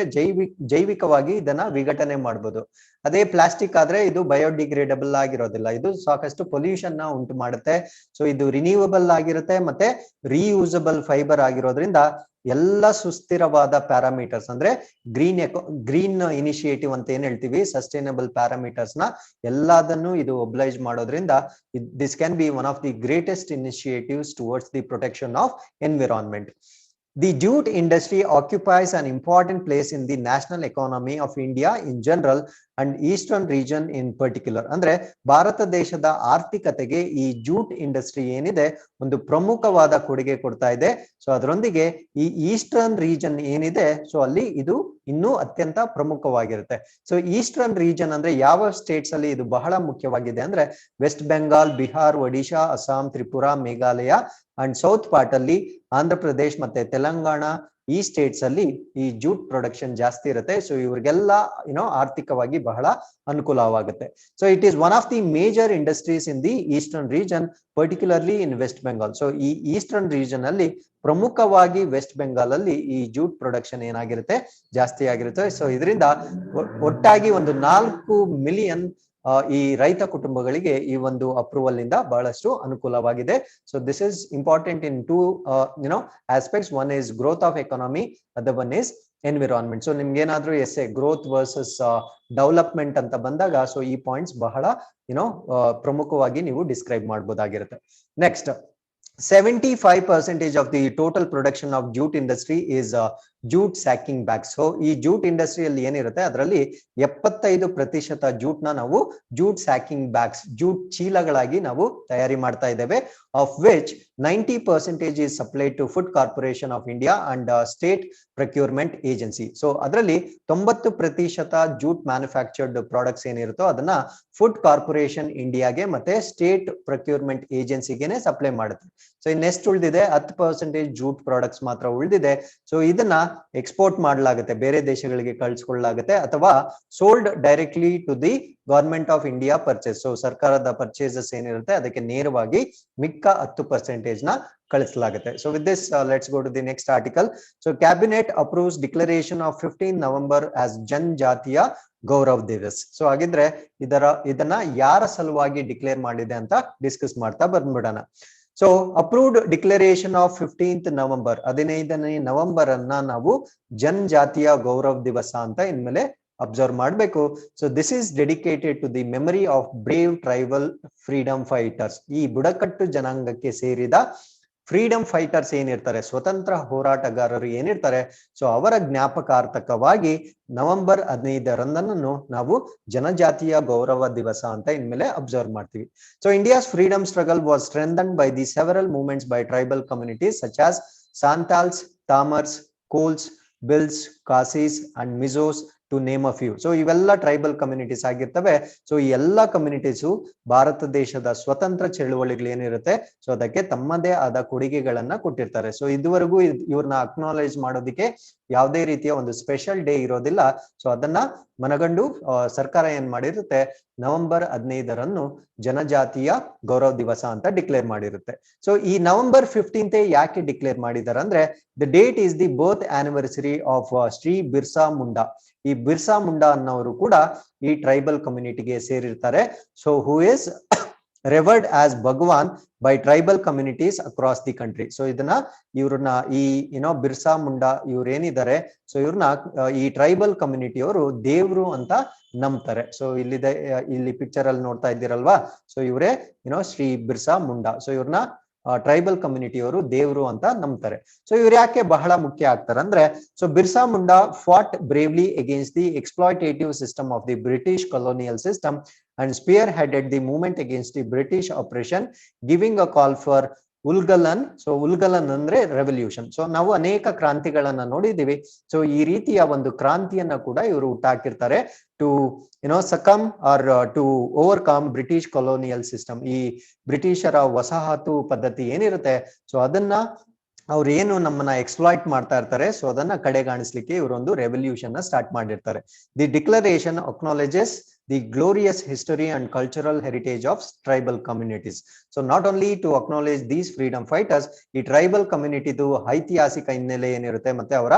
ಜೈವಿಕವಾಗಿ ಇದನ್ನ ವಿಘಟನೆ ಮಾಡಬಹುದು. ಅದೇ ಪ್ಲಾಸ್ಟಿಕ್ ಆದ್ರೆ ಇದು ಬಯೋಡಿಗ್ರೇಡಬಲ್ ಆಗಿರೋದಿಲ್ಲ, ಇದು ಸಾಕಷ್ಟು ಪೊಲ್ಯೂಷನ್ ನ ಉಂಟು ಮಾಡುತ್ತೆ. ಸೊ ಇದು ರಿನ್ಯೂವಬಲ್ ಆಗಿರುತ್ತೆ ಮತ್ತೆ ರೀಯೂಸಬಲ್ ಫೈಬರ್ ಆಗಿರೋದ್ರಿಂದ ಎಲ್ಲ ಸುಸ್ಥಿರವಾದ ಪ್ಯಾರಾಮೀಟರ್ಸ್ ಅಂದ್ರೆ ಗ್ರೀನ್ ಇನಿಷಿಯೇಟಿವ್ ಅಂತ ಏನ್ ಹೇಳ್ತೀವಿ, ಸಸ್ಟೈನಬಲ್ ಪ್ಯಾರಾಮೀಟರ್ಸ್ ನ ಎಲ್ಲದನ್ನು ಇದು ಒಬ್ಲೈಜ್ ಮಾಡೋದ್ರಿಂದ this can be one of the greatest initiatives towards the protection of environment. The jute industry occupies an important place in the national economy of India in general and eastern region in particular. ಅಂದ್ರೆ ಭಾರತ ದೇಶದ ಆರ್ಥಿಕತೆಗೆ ಈ ಜೂಟ್ ಇಂಡಸ್ಟ್ರಿ ಏನಿದೆ ಒಂದು ಪ್ರಮುಖವಾದ ಕೊಡುಗೆ ಕೊಡ್ತಾ ಇದೆ. ಸೊ ಅದರೊಂದಿಗೆ ಈ ಈಸ್ಟರ್ನ್ ರೀಜನ್ ಏನಿದೆ ಸೊ ಅಲ್ಲಿ ಇದು ಇನ್ನೂ ಅತ್ಯಂತ ಪ್ರಮುಖವಾಗಿರುತ್ತೆ. ಸೊ ಈಸ್ಟರ್ನ್ ರೀಜನ್ ಅಂದ್ರೆ ಯಾವ ಸ್ಟೇಟ್ಸ್ ಅಲ್ಲಿ ಇದು ಬಹಳ ಮುಖ್ಯವಾಗಿದೆ ಅಂದ್ರೆ west Bengal, Bihar, Odisha, Assam, Tripura, Meghalaya and south part ಅಲ್ಲಿ ಆಂಧ್ರ ಪ್ರದೇಶ್ ಮತ್ತೆ ತೆಲಂಗಾಣ, ಈ ಸ್ಟೇಟ್ಸ್ ಅಲ್ಲಿ ಈ ಜೂಟ್ ಪ್ರೊಡಕ್ಷನ್ ಜಾಸ್ತಿ ಇರುತ್ತೆ. ಸೊ ಇವ್ರಿಗೆಲ್ಲ ಆರ್ಥಿಕವಾಗಿ ಬಹಳ ಅನುಕೂಲವಾಗುತ್ತೆ. So it is one of the major industries in the eastern region, particularly in West Bengal. So ಈ ಈಸ್ಟರ್ನ್ ರೀಜನ್ ಅಲ್ಲಿ ಪ್ರಮುಖವಾಗಿ ವೆಸ್ಟ್ ಬೆಂಗಾಲ್ ಅಲ್ಲಿ ಈ ಜೂಟ್ ಪ್ರೊಡಕ್ಷನ್ ಏನಾಗಿರುತ್ತೆ ಜಾಸ್ತಿ ಆಗಿರುತ್ತೆ. ಸೊ ಇದರಿಂದ ಒಟ್ಟಾಗಿ ಒಂದು 4 ಮಿಲಿಯನ್ ಈ ರೈತ ಕುಟುಂಬಗಳಿಗೆ ಈ ಒಂದು ಅಪ್ರೂವಲ್ ಇಂದ ಬಹಳಷ್ಟು ಅನುಕೂಲವಾಗಿದೆ. So this is important in two aspects. One is growth of economy, other one is environment. So ನಿಮ್ಗೆ ಏನಾದ್ರೂ ಎಸ್ಸೆ ಗ್ರೋತ್ ವರ್ಸಸ್ ಡೆವಲಪ್ಮೆಂಟ್ ಅಂತ ಬಂದಾಗ ಸೊ ಈ ಪಾಯಿಂಟ್ಸ್ ಬಹಳ ಪ್ರಮುಖವಾಗಿ ನೀವು ಡಿಸ್ಕ್ರೈಬ್ ಮಾಡಬಹುದಾಗಿರುತ್ತೆ. Next, 75% of the total production of jute industry is jute sacking bags. So ಈ ಜೂಟ್ ಇಂಡಸ್ಟ್ರಿಯಲ್ಲಿ ಏನಿರುತ್ತೆ ಅದರಲ್ಲಿ 75% ಜೂಟ್ ನ ನಾವು ಜೂಟ್ ಸ್ಯಾಕಿಂಗ್ ಬ್ಯಾಗ್ಸ್, ಜೂಟ್ ಚೀಲಗಳಾಗಿ ನಾವು ತಯಾರಿ ಮಾಡ್ತಾ ಇದ್ದೇವೆ. of which 90% is supplied to Food Corporation of India and State Procurement Agency. So ಅದರಲ್ಲಿ 90% ಜೂಟ್ ಮ್ಯಾನುಫ್ಯಾಕ್ಚರ್ಡ್ ಪ್ರಾಡಕ್ಟ್ಸ್ ಏನಿರುತ್ತೋ ಅದನ್ನ ಫುಡ್ ಕಾರ್ಪೊರೇಷನ್ ಇಂಡಿಯಾಗೆ ಮತ್ತೆ ಸ್ಟೇಟ್ ಪ್ರೊಕ್ಯೂರ್ಮೆಂಟ್ ಏಜೆನ್ಸಿಗೆನೆ ಸಪ್ಲೈ ಮಾಡುತ್ತೆ. ಸೊ ಇನ್ನೆಷ್ಟು ಉಳಿದಿದೆ 10% ಜೂಟ್ ಪ್ರಾಡಕ್ಟ್ಸ್ ಮಾತ್ರ ಉಳಿದಿದೆ. ಸೊ ಇದನ್ನ ಎಕ್ಸ್ಪೋರ್ಟ್ ಮಾಡಲಾಗುತ್ತೆ, ಬೇರೆ ದೇಶಗಳಿಗೆ ಕಳಿಸ್ಕೊಳ್ಳಲಾಗುತ್ತೆ ಅಥವಾ sold directly to the government of India purchase. So ಸರ್ಕಾರದ ಪರ್ಚೇಸಸ್ ಏನಿರುತ್ತೆ ಅದಕ್ಕೆ ನೇರವಾಗಿ ಮಿಕ್ಕ 10% ನ ಕಳಿಸಲಾಗುತ್ತೆ. So with this let's go to the next article. So cabinet approves declaration of 15 November as Janjatiya Gaurav Divas. So ಹಾಗಿದ್ರೆ ಇದನ್ನ ಯಾರ ಸಲುವಾಗಿ ಡಿಕ್ಲೇರ್ ಮಾಡಿದೆ ಅಂತ ಡಿಸ್ಕಸ್ ಮಾಡ್ತಾ ಬಂದ್ಬಿಡೋಣ. So approved declaration of 15th November, 15ನೇ ನವೆಂಬರ್ ಅನ್ನ ನಾವು ಜನಜಾತಿಯ ಗೌರವ್ ದಿವಸ ಅಂತ ಇನ್ಮೇಲೆ ಅಬ್ಸರ್ವ್ ಮಾಡಬೇಕು. So this is dedicated to the memory of brave tribal freedom fighters. ಈ ಬುಡಕಟ್ಟು ಜನಾಂಗಕ್ಕೆ ಸೇರಿದ ಫ್ರೀಡಮ್ ಫೈಟರ್ಸ್ ಏನಿರ್ತಾರೆ, ಸ್ವತಂತ್ರ ಹೋರಾಟಗಾರರು ಏನಿರ್ತಾರೆ, ಸೊ ಅವರ ಜ್ಞಾಪಕಾರ್ಥಕವಾಗಿ ನವೆಂಬರ್ 15ರಂದನ್ನು ನಾವು ಜನಜಾತಿಯ ಗೌರವ ದಿವಸ ಅಂತ ಇನ್ಮೇಲೆ ಅಬ್ಸರ್ವ್ ಮಾಡ್ತೀವಿ. So India's freedom struggle was strengthened by the several movements by tribal communities such as Santhals, Tamars, Kols, Bhils, Khasis and Mizos to name a few. So ಇವೆಲ್ಲ ಟ್ರೈಬಲ್ ಕಮ್ಯುನಿಟೀಸ್ ಆಗಿರ್ತವೆ. ಸೊ ಈ ಎಲ್ಲಾ ಕಮ್ಯುನಿಟೀಸು ಭಾರತ ದೇಶದ ಸ್ವತಂತ್ರ ಚಳುವಳಿಗಳು ಏನಿರುತ್ತೆ, ಸೊ ಅದಕ್ಕೆ ತಮ್ಮದೇ ಆದ ಕೊಡುಗೆಗಳನ್ನ ಕೊಟ್ಟಿರ್ತಾರೆ. ಸೊ ಇದುವರೆಗೂ ಇವ್ರನ್ನ ಅಕ್ನಾಲೇಜ್ ಮಾಡೋದಕ್ಕೆ ಯಾವುದೇ ರೀತಿಯ ಒಂದು ಸ್ಪೆಷಲ್ ಡೇ ಇರೋದಿಲ್ಲ. ಸೊ ಅದನ್ನ ಮನಗಂಡು ಸರ್ಕಾರ ಏನ್ ಮಾಡಿರುತ್ತೆ, ನವೆಂಬರ್ 15ರಂದು ಜನಜಾತಿಯ ಗೌರವ ದಿವಸ ಅಂತ ಡಿಕ್ಲೇರ್ ಮಾಡಿರುತ್ತೆ. ಸೊ ಈ ನವೆಂಬರ್ 15th ಯಾಕೆ ಡಿಕ್ಲೇರ್ ಮಾಡಿದ್ದಾರೆ ಅಂದ್ರೆ, the date is the birth anniversary of Shri Birsa Munda. ಈ ಬಿರ್ಸಾ ಮುಂಡಾ ಅನ್ನೋರು ಕೂಡ ಈ ಟ್ರೈಬಲ್ ಕಮ್ಯುನಿಟಿಗೆ ಸೇರಿರ್ತಾರೆ. So who is revered as Bhagwan by tribal communities across the country. So ಇದನ್ನ ಇವ್ರನ್ನ ಈ ಬಿರ್ಸಾ ಮುಂಡಾ ಇವ್ರೇನಿದ್ದಾರೆ, ಸೊ ಇವ್ರನ್ನ ಈ ಟ್ರೈಬಲ್ ಕಮ್ಯುನಿಟಿಯವರು ದೇವ್ರು ಅಂತ ನಂಬ್ತಾರೆ. ಸೊ ಇಲ್ಲಿ ಪಿಕ್ಚರ್ ಅಲ್ಲಿ ನೋಡ್ತಾ ಇದ್ದೀರಲ್ವಾ, ಸೊ ಇವರೇ ಶ್ರೀ ಬಿರ್ಸಾ ಮುಂಡಾ. ಸೊ ಇವ್ರನ್ನ ಟ್ರೈಬಲ್ ಕಮ್ಯುನಿಟಿಯವರು ದೇವರು ಅಂತ ನಂಬ್ತಾರೆ. ಸೊ ಇವ್ರು ಯಾಕೆ ಬಹಳ ಮುಖ್ಯ ಆಗ್ತಾರೆ ಅಂದ್ರೆ, so Birsa Munda fought bravely against the exploitative system of the British colonial system and spearheaded the movement against the British oppression, giving a call for Ulgulan. So Ulgulan ಅಂದ್ರೆ ರೆವಲ್ಯೂಷನ್. ಸೊ ನಾವು ಅನೇಕ ಕ್ರಾಂತಿಗಳನ್ನ ನೋಡಿದೀವಿ. ಸೊ ಈ ರೀತಿಯ ಒಂದು ಕ್ರಾಂತಿಯನ್ನ ಕೂಡ ಇವರು ಹುಟ್ಟಾಕಿರ್ತಾರೆ to succumb or to overcome British colonial system. ಈ ಬ್ರಿಟಿಷರ ವಸಾಹತು ಪದ್ಧತಿ ಏನಿರುತ್ತೆ, ಸೊ ಅದನ್ನ ಅವ್ರು ಏನು ನಮ್ಮನ್ನ ಎಕ್ಸ್ಪ್ಲಾಯ್ಟ್ ಮಾಡ್ತಾ ಇರ್ತಾರೆ, ಸೊ ಅದನ್ನ ಕಡೆಗಾಣಿಸ್ಲಿಕ್ಕೆ ಇವರೊಂದು ರೆವಲ್ಯೂಷನ್ ನ ಸ್ಟಾರ್ಟ್ ಮಾಡಿರ್ತಾರೆ. The declaration acknowledges the glorious history and cultural heritage of tribal communities. So not only to acknowledge these freedom fighters, ಈ ಟ್ರೈಬಲ್ ಕಮ್ಯುನಿಟಿದು ಐತಿಹಾಸಿಕ ಹಿನ್ನೆಲೆ ಏನಿರುತ್ತೆ ಮತ್ತೆ ಅವರ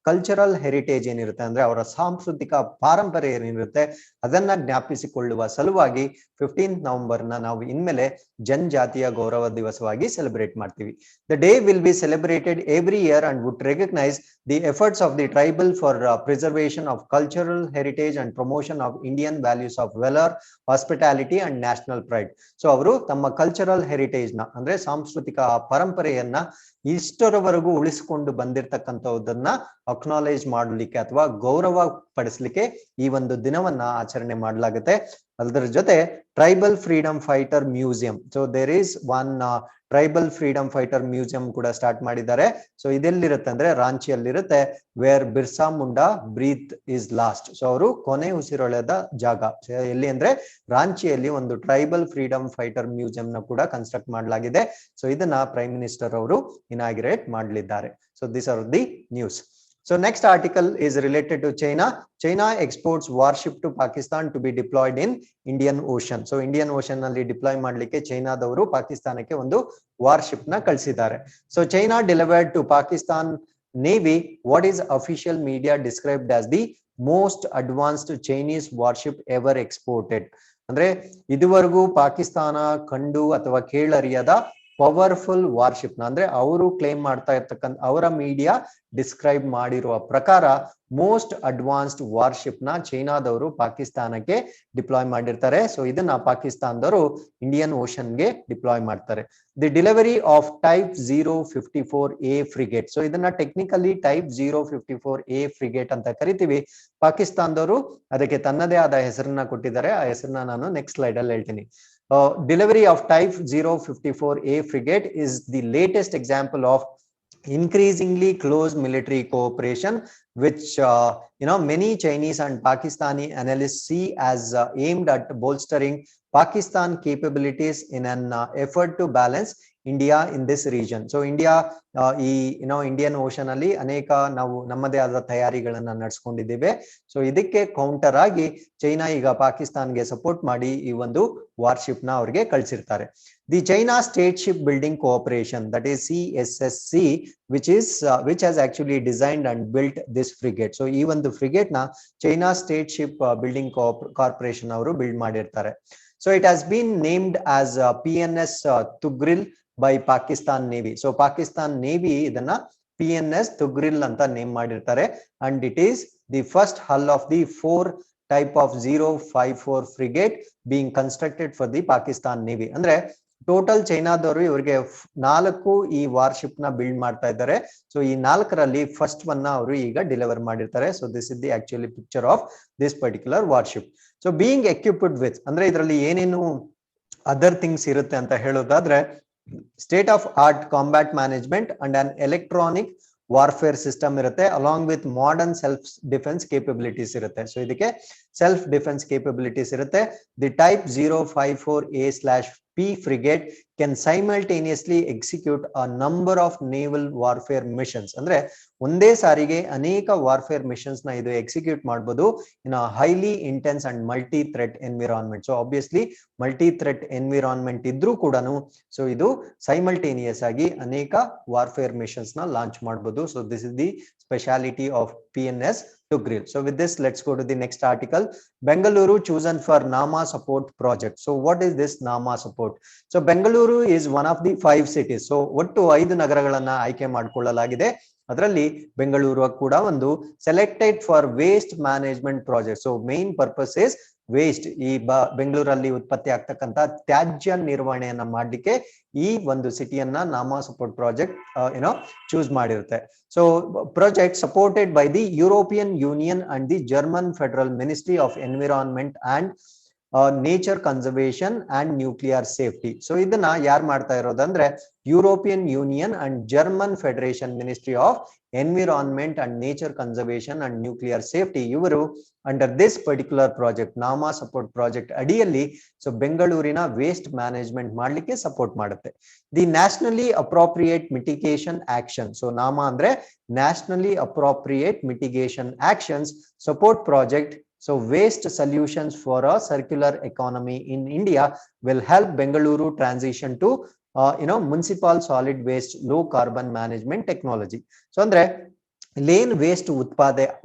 ಕಲ್ಚರಲ್ ಹೆರಿಟೇಜ್ ಏನಿರುತ್ತೆ ಅಂದ್ರೆ ಅವರ ಸಾಂಸ್ಕೃತಿಕ ಪಾರಂಪರ್ಯ ಏನಿರುತ್ತೆ ಅದನ್ನ ಜ್ಞಾಪಿಸಿಕೊಳ್ಳುವ ಸಲುವಾಗಿ 15th ನವೆಂಬರ್ನ ನಾವು ಇನ್ಮೇಲೆ ಜನಜಾತಿಯ ಗೌರವ ದಿವಸವಾಗಿ ಸೆಲೆಬ್ರೇಟ್ ಮಾಡ್ತೀವಿ. The day will be celebrated every year and would recognize the efforts of the tribal for preservation of cultural heritage and promotion of Indian values of valor, hospitality and national pride. So ಅವರು ತಮ್ಮ ಕಲ್ಚರಲ್ ಹೆರಿಟೇಜ್ ನ ಅಂದ್ರೆ ಸಾಂಸ್ಕೃತಿಕ ಪರಂಪರೆಯನ್ನ ಇಷ್ಟರವರೆಗೂ ಉಳಿಸಿಕೊಂಡು ಬಂದಿರತಕ್ಕಂಥದ್ದನ್ನ ಅಕ್ನಾಲೇಜ್ ಮಾಡಲಿಕ್ಕೆ ಅಥವಾ ಗೌರವ ಪಡಿಸಲಿಕ್ಕೆ ಈ ಒಂದು ದಿನವನ್ನ ಆಚರಣೆ ಮಾಡಲಾಗುತ್ತೆ. ಅದರ ಜೊತೆ tribal freedom fighter museum. So there is one tribal freedom fighter museum ಕೂಡ ಸ್ಟಾರ್ಟ್ ಮಾಡಿದ್ದಾರೆ. ಸೊ ಇದೆಲ್ಲಿರುತ್ತೆ ಅಂದ್ರೆ ರಾಂಚಿಯಲ್ಲಿರುತ್ತೆ, where Birsa Munda breathe his last. So ಅವರು ಕೊನೆ ಉಸಿರೊಳೆದ ಜಾಗ ಎಲ್ಲಿ ಅಂದ್ರೆ ರಾಂಚಿಯಲ್ಲಿ ಒಂದು ಟ್ರೈಬಲ್ ಫ್ರೀಡಮ್ ಫೈಟರ್ ಮ್ಯೂಸಿಯಂ ನ ಕೂಡ ಕನ್ಸ್ಟ್ರಕ್ಟ್ ಮಾಡಲಾಗಿದೆ. ಸೊ ಇದನ್ನ ಪ್ರೈಮ್ ಮಿನಿಸ್ಟರ್ ಅವರು ಇನಾಗ್ರೇಟ್ ಮಾಡಲಿದ್ದಾರೆ. So this are the news. So next article is related to China. China exports warship to Pakistan to be deployed in Indian Ocean. So Indian Ocean ನಲ್ಲಿ ಡಿಪ್ಲಾಯ್ ಮಾಡಲಿಕ್ಕೆ ಚೈನಾದವರು ಪಾಕಿಸ್ತಾನಕ್ಕೆ ಒಂದು ವಾರ್ಶಿಪ್ ನ ಕಳಿಸಿದ್ದಾರೆ. So China delivered to Pakistan Navy what is official media described as the most advanced Chinese warship ever exported. ಅಂದ್ರೆ ಇದುವರೆಗೂ ಪಾಕಿಸ್ತಾನ ಕಂಡು ಅಥವಾ ಕೇಳರಿಯದ ಪವರ್ಫುಲ್ ವಾರ್ಶಿಪ್ ನ ಅಂದ್ರೆ ಅವರು ಕ್ಲೇಮ್ ಮಾಡ್ತಾ ಇರ್ತಕ್ಕಂಥ ಅವರ ಮೀಡಿಯಾ ಡಿಸ್ಕ್ರೈಬ್ ಮಾಡಿರುವ ಪ್ರಕಾರ ಮೋಸ್ಟ್ ಅಡ್ವಾನ್ಸ್ಡ್ ವಾರ್ಶಿಪ್ ನ ಚೈನಾದವರು ಪಾಕಿಸ್ತಾನಕ್ಕೆ ಡಿಪ್ಲಾಯ್ ಮಾಡಿರ್ತಾರೆ. ಸೊ ಇದನ್ನ ಪಾಕಿಸ್ತಾನದವರು ಇಂಡಿಯನ್ ಓಷನ್ ಗೆ ಡಿಪ್ಲಾಯ್ ಮಾಡ್ತಾರೆ. The delivery of type 054A frigate. So ಇದನ್ನ ಟೆಕ್ನಿಕಲಿ ಟೈಪ್ 054A ಫ್ರಿಗೇಟ್ ಅಂತ ಕರಿತೀವಿ. ಪಾಕಿಸ್ತಾನದವರು ಅದಕ್ಕೆ ತನ್ನದೇ ಆದ ಹೆಸರನ್ನ ಕೊಟ್ಟಿದ್ದಾರೆ. ಆ ಹೆಸರನ್ನ ನಾನು ನೆಕ್ಸ್ಟ್ ಸ್ಲೈಡ್ ಅಲ್ಲಿ ಹೇಳ್ತೀನಿ. Delivery of type 054A frigate is the latest example of increasingly close military cooperation, which many Chinese and Pakistani analysts see as aimed at bolstering Pakistan capabilities in an effort to balance India in this region. So India ಈ ಇಂಡಿಯನ್ ಓಷನ್ ಅಲ್ಲಿ ಅನೇಕ ನಾವು ನಮ್ಮದೇ ಆದ ತಯಾರಿಗಳನ್ನ ನಡೆಸ್ಕೊಂಡಿದ್ದೇವೆ. ಸೊ ಇದಕ್ಕೆ ಕೌಂಟರ್ ಆಗಿ ಚೈನಾ ಈಗ ಪಾಕಿಸ್ತಾನ್ಗೆ ಸಪೋರ್ಟ್ ಮಾಡಿ ಈ ಒಂದು ವಾರ್ಶಿಪ್ ನ ಅವ್ರಿಗೆ ಕಳಿಸಿರ್ತಾರೆ. The China State Ship Building Cooperation, that is CSSC, which has actually designed and built this frigate. So ಈ ಒಂದು ಫ್ರಿಗೇಟ್ ನ China State Ship Building Corporation ಅವರು ಬಿಲ್ಡ್ ಮಾಡಿರ್ತಾರೆ. So it has been named as PNS Tugril by Pakistan Navy. So Pakistan Navy ಇದನ್ನ PNS Tugril ಅಂತ ನೇಮ್ ಮಾಡಿರ್ತಾರೆ. And it is the first hull of the 4 type of 054 frigate being constructed for the Pakistan Navy. ಅಂದ್ರೆ ಟೋಟಲ್ ಚೈನಾದವರು ಇವರಿಗೆ 4 ಈ ವಾರ್ಶಿಪ್ ನ ಬಿಲ್ಡ್ ಮಾಡ್ತಾ ಇದ್ದಾರೆ. ಸೊ ಈ 4ರಲ್ಲಿ ಫಸ್ಟ್ ಒನ್ ಅವರು ಈಗ ಡೆಲಿವರ್ ಮಾಡಿರ್ತಾರೆ. So this is the actually picture of this particular warship. So being equipped with ಅಂದ್ರೆ ಇದರಲ್ಲಿ ಏನೇನು ಅದರ್ ಥಿಂಗ್ಸ್ ಇರುತ್ತೆ ಅಂತ ಹೇಳೋದಾದ್ರೆ, state of art combat management and an electronic warfare system ಇರುತ್ತೆ, along with modern self defence capabilities ಇರುತ್ತೆ. ಸೊ ಇದಕ್ಕೆ ಸೆಲ್ಫ್ ಡಿಫೆನ್ಸ್ ಕೇಪಬಿಲಿಟೀಸ್ ಇರುತ್ತೆ. The type 054A/P frigate can simultaneously execute a number of naval warfare missions. ಅಂದ್ರೆ ಒಂದೇ ಸಾರಿಗೆ ಅನೇಕ ವಾರ್ಫೇರ್ ಮಿಷನ್ಸ್ ನ ಇದು ಎಕ್ಸಿಕ್ಯೂಟ್ ಮಾಡಬಹುದು in a highly intense and multi threat environment. So obviously multi threat environment ಇದ್ರೂ ಕೂಡ ಸೊ ಇದು ಸೈಮಲ್ಟೇನಿಯಸ್ ಆಗಿ ಅನೇಕ ವಾರ್ಫೇರ್ ಮಿಷನ್ಸ್ ನ ಲಾಂಚ್ ಮಾಡಬಹುದು. So this is the speciality of PNS to grill. So with this, let's go to the next article. Bengaluru chosen for NAMA support project. So what is this NAMA support? So Bengaluru is one of the 5 cities. So ಒಟ್ಟು 5 ನಗರಗಳನ್ನ ಆಯ್ಕೆ ಮಾಡಿಕೊಳ್ಳಲಾಗಿದೆ. ಅದರಲ್ಲಿ ಬೆಂಗಳೂರು ಕೂಡ ಒಂದು selected for waste management project. So main purpose is waste. ಈ ಬೆಂಗಳೂರಲ್ಲಿ ಉತ್ಪತ್ತಿ ಆಗ್ತಕ್ಕಂತ ತ್ಯಾಜ್ಯ ನಿರ್ವಹಣೆಯನ್ನ ಮಾಡ್ಲಿಕ್ಕೆ ಈ ಒಂದು ಸಿಟಿಯನ್ನ ನಾಮಾ ಸಪೋರ್ಟ್ ಪ್ರಾಜೆಕ್ಟ್ ಚೂಸ್ ಮಾಡಿರುತ್ತೆ. So project supported by the European Union and the German Federal Ministry of Environment and Nature Conservation and Nuclear Safety. So ಇದನ್ನ ಯಾರು ಮಾಡ್ತಾ ಇರೋದಂದ್ರೆ European Union and German Federation Ministry of Environment and Nature Conservation and Nuclear Safety ಇವರು under this particular project NAMA support project ಅಡಿಯಲ್ಲಿ ಸೊ ಬೆಂಗಳೂರಿನ ವೇಸ್ಟ್ ಮ್ಯಾನೇಜ್ಮೆಂಟ್ ಮಾಡ್ಲಿಕ್ಕೆ ಸಪೋರ್ಟ್ ಮಾಡುತ್ತೆ. The nationally appropriate mitigation action. So NAMA ಅಂದ್ರೆ nationally appropriate mitigation actions support project. So waste solutions for a circular economy in India will help Bengaluru transition to municipal solid waste low carbon management technology. So andre lane waste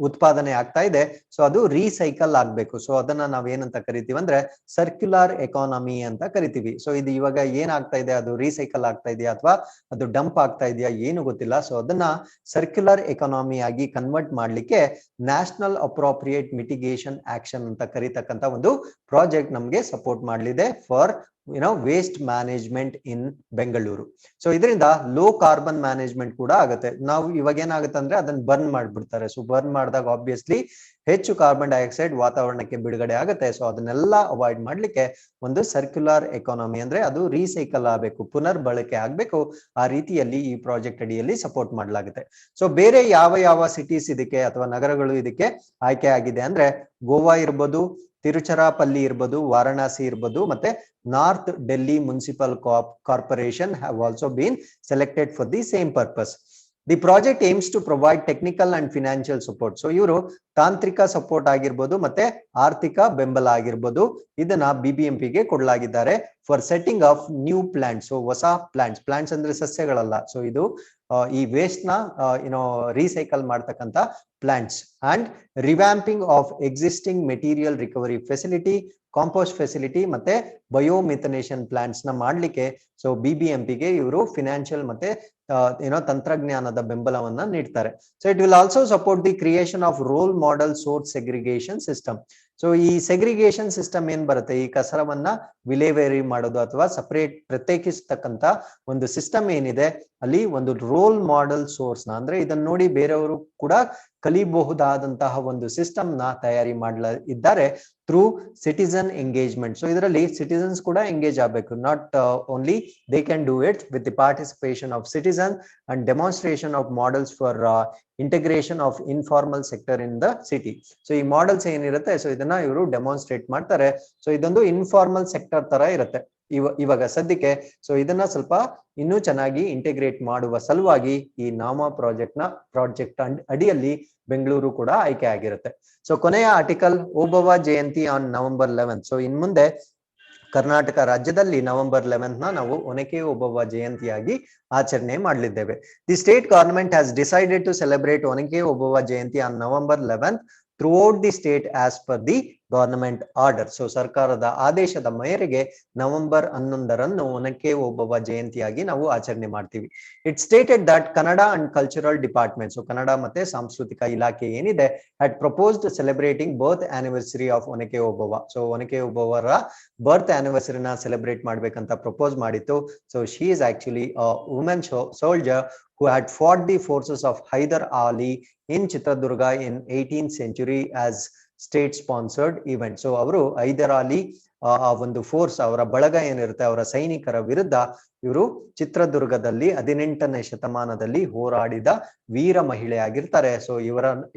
ಉತ್ಪಾದನೆ ಆಗ್ತಾ ಇದೆ. ಸೊ ಅದು ರೀಸೈಕಲ್ ಆಗ್ಬೇಕು. ಸೊ ಅದನ್ನ ನಾವ್ ಏನಂತ ಕರಿತೀವಿ ಅಂದ್ರೆ ಸರ್ಕ್ಯುಲರ್ ಎಕಾನಮಿ ಅಂತ ಕರಿತೀವಿ. ಸೊ ಇದು ಇವಾಗ ಏನಾಗ್ತಾ ಇದೆ, ಅದು ರೀಸೈಕಲ್ ಆಗ್ತಾ ಇದೆಯಾ ಅಥವಾ ಅದು ಡಂಪ್ ಆಗ್ತಾ ಇದೆಯಾ ಏನು ಗೊತ್ತಿಲ್ಲ. ಸೊ ಅದನ್ನ ಸರ್ಕ್ಯುಲರ್ ಎಕಾನಮಿ ಆಗಿ ಕನ್ವರ್ಟ್ ಮಾಡ್ಲಿಕ್ಕೆ ನ್ಯಾಷನಲ್ ಅಪ್ರೋಪ್ರಿಯೇಟ್ ಮಿಟಿಗೇಷನ್ ಆಕ್ಷನ್ ಅಂತ ಕರೀತಕ್ಕಂತ ಒಂದು ಪ್ರಾಜೆಕ್ಟ್ ನಮ್ಗೆ ಸಪೋರ್ಟ್ ಮಾಡಲಿದೆ for waste management in Bengaluru. So ಇದರಿಂದ ಲೋ ಕಾರ್ಬನ್ ಮ್ಯಾನೇಜ್ಮೆಂಟ್ ಕೂಡ ಆಗುತ್ತೆ. ನಾವು ಇವಾಗ ಏನಾಗುತ್ತೆ ಅಂದ್ರೆ ಅದನ್ನ ಬರ್ನ್ ಮಾಡ್ಬಿಡ್ತಾರೆ. ಸೊ ಬರ್ನ್ ಮಾಡಿದಾಗ ಆಬ್ವಿಯಸ್ಲಿ ಹೆಚ್ಚು ಕಾರ್ಬನ್ ಡೈಆಕ್ಸೈಡ್ ವಾತಾವರಣಕ್ಕೆ ಬಿಡುಗಡೆ ಆಗುತ್ತೆ. ಸೊ ಅದನ್ನೆಲ್ಲ ಅವಾಯ್ಡ್ ಮಾಡ್ಲಿಕ್ಕೆ ಒಂದು ಸರ್ಕ್ಯುಲರ್ ಎಕಾನಮಿ ಅಂದ್ರೆ ಅದು ರೀಸೈಕಲ್ ಆಗಬೇಕು, ಪುನರ್ ಬಳಕೆ ಆಗ್ಬೇಕು. ಆ ರೀತಿಯಲ್ಲಿ ಈ ಪ್ರಾಜೆಕ್ಟ್ ಅಡಿಯಲ್ಲಿ ಸಪೋರ್ಟ್ ಮಾಡಲಾಗುತ್ತೆ. ಸೊ ಬೇರೆ ಯಾವ ಯಾವ ಸಿಟೀಸ್ ಇದಕ್ಕೆ ಅಥವಾ ನಗರಗಳು ಇದಕ್ಕೆ ಆಯ್ಕೆ ಆಗಿದೆ ಅಂದ್ರೆ ಗೋವಾ ಇರ್ಬೋದು, ತಿರುಚರಾಪಲ್ಲಿ ಇರ್ಬೋದು, ವಾರಣಾಸಿ ಇರ್ಬೋದು, ಮತ್ತೆ North Delhi Municipal Corporation have also been selected for the same purpose. The project aims to provide technical and financial support. So ಇವರು ತಾಂತ್ರಿಕ ಸಪೋರ್ಟ್ ಆಗಿರ್ಬೋದು ಮತ್ತೆ ಆರ್ಥಿಕ ಬೆಂಬಲ ಆಗಿರ್ಬೋದು ಇದನ್ನ BBMPಗೆ ಕೊಡಲಾಗಿದ್ದಾರೆ for setting of new plants. So ಹೊಸ ಪ್ಲಾಂಟ್ಸ್ ಅಂದ್ರೆ ಸಸ್ಯಗಳಲ್ಲ. ಸೊ ಇದು ಈ ವೇಸ್ಟ್ ನ ರೀಸೈಕಲ್ ಮಾಡ್ತಕ್ಕಂತ plants and revamping of existing material recovery facility, compost facility ಮತ್ತೆ ಬಯೋಮಿಥನೇಷನ್ ಪ್ಲಾಂಟ್ಸ್ ನ ಮಾಡ್ಲಿಕ್ಕೆ ಸೊ BBMPಗೆ ಇವರು ಫಿನಾನ್ಷಿಯಲ್ ಮತ್ತೆ ತಂತ್ರಜ್ಞಾನದ ಬೆಂಬಲವನ್ನ ನೀಡ್ತಾರೆ. So it will also support the creation of role model source segregation system. So ಈ ಸೆಗ್ರಿಗೇಷನ್ ಸಿಸ್ಟಮ್ ಏನ್ ಬರುತ್ತೆ, ಈ ಕಸರವನ್ನ ವಿಲೇವಾರಿ ಮಾಡೋದು ಅಥವಾ ಪ್ರತ್ಯೇಕಿಸ್ತಕ್ಕಂತ ಒಂದು ಸಿಸ್ಟಮ್ ಏನಿದೆ ಅಲ್ಲಿ ಒಂದು ರೋಲ್ ಮಾಡೆಲ್ ಸೋರ್ಸ್ ನ ಅಂದ್ರೆ ಇದನ್ನ ನೋಡಿ ಬೇರೆಯವರು ಕೂಡ ಕಲಿಬಹುದಾದಂತಹ ಒಂದು ಸಿಸ್ಟಮ್ ನ ತಯಾರಿ ಇದ್ದಾರೆ ಥ್ರೂ ಸಿಟಿಸನ್ ಎಂಗೇಜ್ಮೆಂಟ್. ಸೊ ಇದರಲ್ಲಿ ಸಿಟಿಸನ್ಸ್ ಕೂಡ ಎಂಗೇಜ್ ಆಗಬೇಕು. Not only they can do it with the participation of citizen and demonstration of models for integration of informal sector in the city. So ಈ ಮಾಡೆಲ್ಸ್ ಏನಿರುತ್ತೆ ಸೊ ಇದನ್ನ ಇವರು ಡೆಮಾನ್ಸ್ಟ್ರೇಟ್ ಮಾಡ್ತಾರೆ. ಸೊ ಇದೊಂದು ಇನ್ಫಾರ್ಮಲ್ ಸೆಕ್ಟರ್ ತರ ಇರುತ್ತೆ ಇವಾಗ ಸದ್ಯಕ್ಕೆ. ಸೊ ಇದನ್ನ ಸ್ವಲ್ಪ ಇನ್ನೂ ಚೆನ್ನಾಗಿ ಇಂಟಿಗ್ರೇಟ್ ಮಾಡುವ ಸಲುವಾಗಿ ಈ ನಾಮಾ ಪ್ರಾಜೆಕ್ಟ್ ಅಡಿಯಲ್ಲಿ ಬೆಂಗಳೂರು ಕೂಡ ಆಯ್ಕೆ ಆಗಿರುತ್ತೆ. ಸೊ ಕೊನೆಯ article Obavva Jayanti on November 11. So in ಮುಂದೆ ಕರ್ನಾಟಕ ರಾಜ್ಯದಲ್ಲಿ ನವೆಂಬರ್ 11 ನಾವು ಒನಕೆ ಓಬವ್ವ ಜಯಂತಿಯಾಗಿ ಆಚರಣೆ ಮಾಡಲಿದ್ದೇವೆ. The state government has decided to celebrate Onake Obavva Jayanti on November 11 throughout the state as per the government order. So ಸರ್ಕಾರದ ಆದೇಶದ ಮೇರೆಗೆ ನವೆಂಬರ್ 11ರಂದು ಒನಕೆ ಓಬವ್ವ ಜಯಂತಿಯಾಗಿ ನಾವು ಆಚರಣೆ ಮಾಡ್ತೀವಿ. It stated that Kannada and cultural department, so Kannada ಮತ್ತೆ ಸಾಂಸ್ಕೃತಿಕ ಇಲಾಖೆ ಏನಿದೆ, had proposed celebrating birth anniversary of Onake Obavva. So Onake ಓಬವ್ವರ ಬರ್ತ್ ಆನಿವರ್ಸರಿನ ಸೆಲೆಬ್ರೇಟ್ ಮಾಡ್ಬೇಕಂತ ಪ್ರಪೋಸ್ ಮಾಡಿತ್ತು. So she is actually women soldier who had fought the forces of Hyder Ali in Chitradurga in 18th century as state sponsored event. So ಅವರು ಹೈದರ್ ಅಲಿ ಒಂದು ಫೋರ್ಸ್, ಅವರ ಬಳಗ ಏನಿರುತ್ತೆ, ಅವರ ಸೈನಿಕರ ವಿರುದ್ಧ ಇವರು ಚಿತ್ರದುರ್ಗದಲ್ಲಿ 18ನೇ ಶತಮಾನದಲ್ಲಿ ಹೋರಾಡಿದ ವೀರ ಮಹಿಳೆ ಆಗಿರ್ತಾರೆ. ಸೊ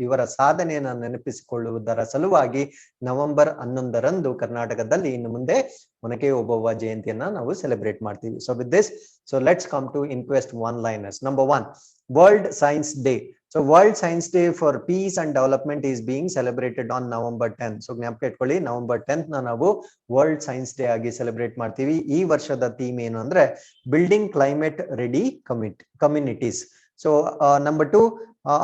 ಇವರ ಸಾಧನೆಯನ್ನ ನೆನಪಿಸಿಕೊಳ್ಳುವುದರ ಸಲುವಾಗಿ ನವೆಂಬರ್ 11ರಂದು ಕರ್ನಾಟಕದಲ್ಲಿ ಇನ್ನು ಮುಂದೆ ಒನಕೆ ಓಬವ್ವ ಜಯಂತಿಯನ್ನ ನಾವು ಸೆಲೆಬ್ರೇಟ್ ಮಾಡ್ತೀವಿ. So with this, so let's come to inquest one liners. Number 1, world science day. So World Science Day for Peace and Development is being celebrated on November 10th. So ಜ್ಞಾಪಕ ಇಟ್ಕೊಳ್ಳಿ, November 10th ನಾವು ವರ್ಲ್ಡ್ ಸೈನ್ಸ್ ಡೇ ಆಗಿ ಸೆಲೆಬ್ರೇಟ್ ಮಾಡ್ತೀವಿ. ಈ ವರ್ಷದ ಥೀಮ್ ಏನು ಅಂದ್ರೆ building climate ready communities. So number 2,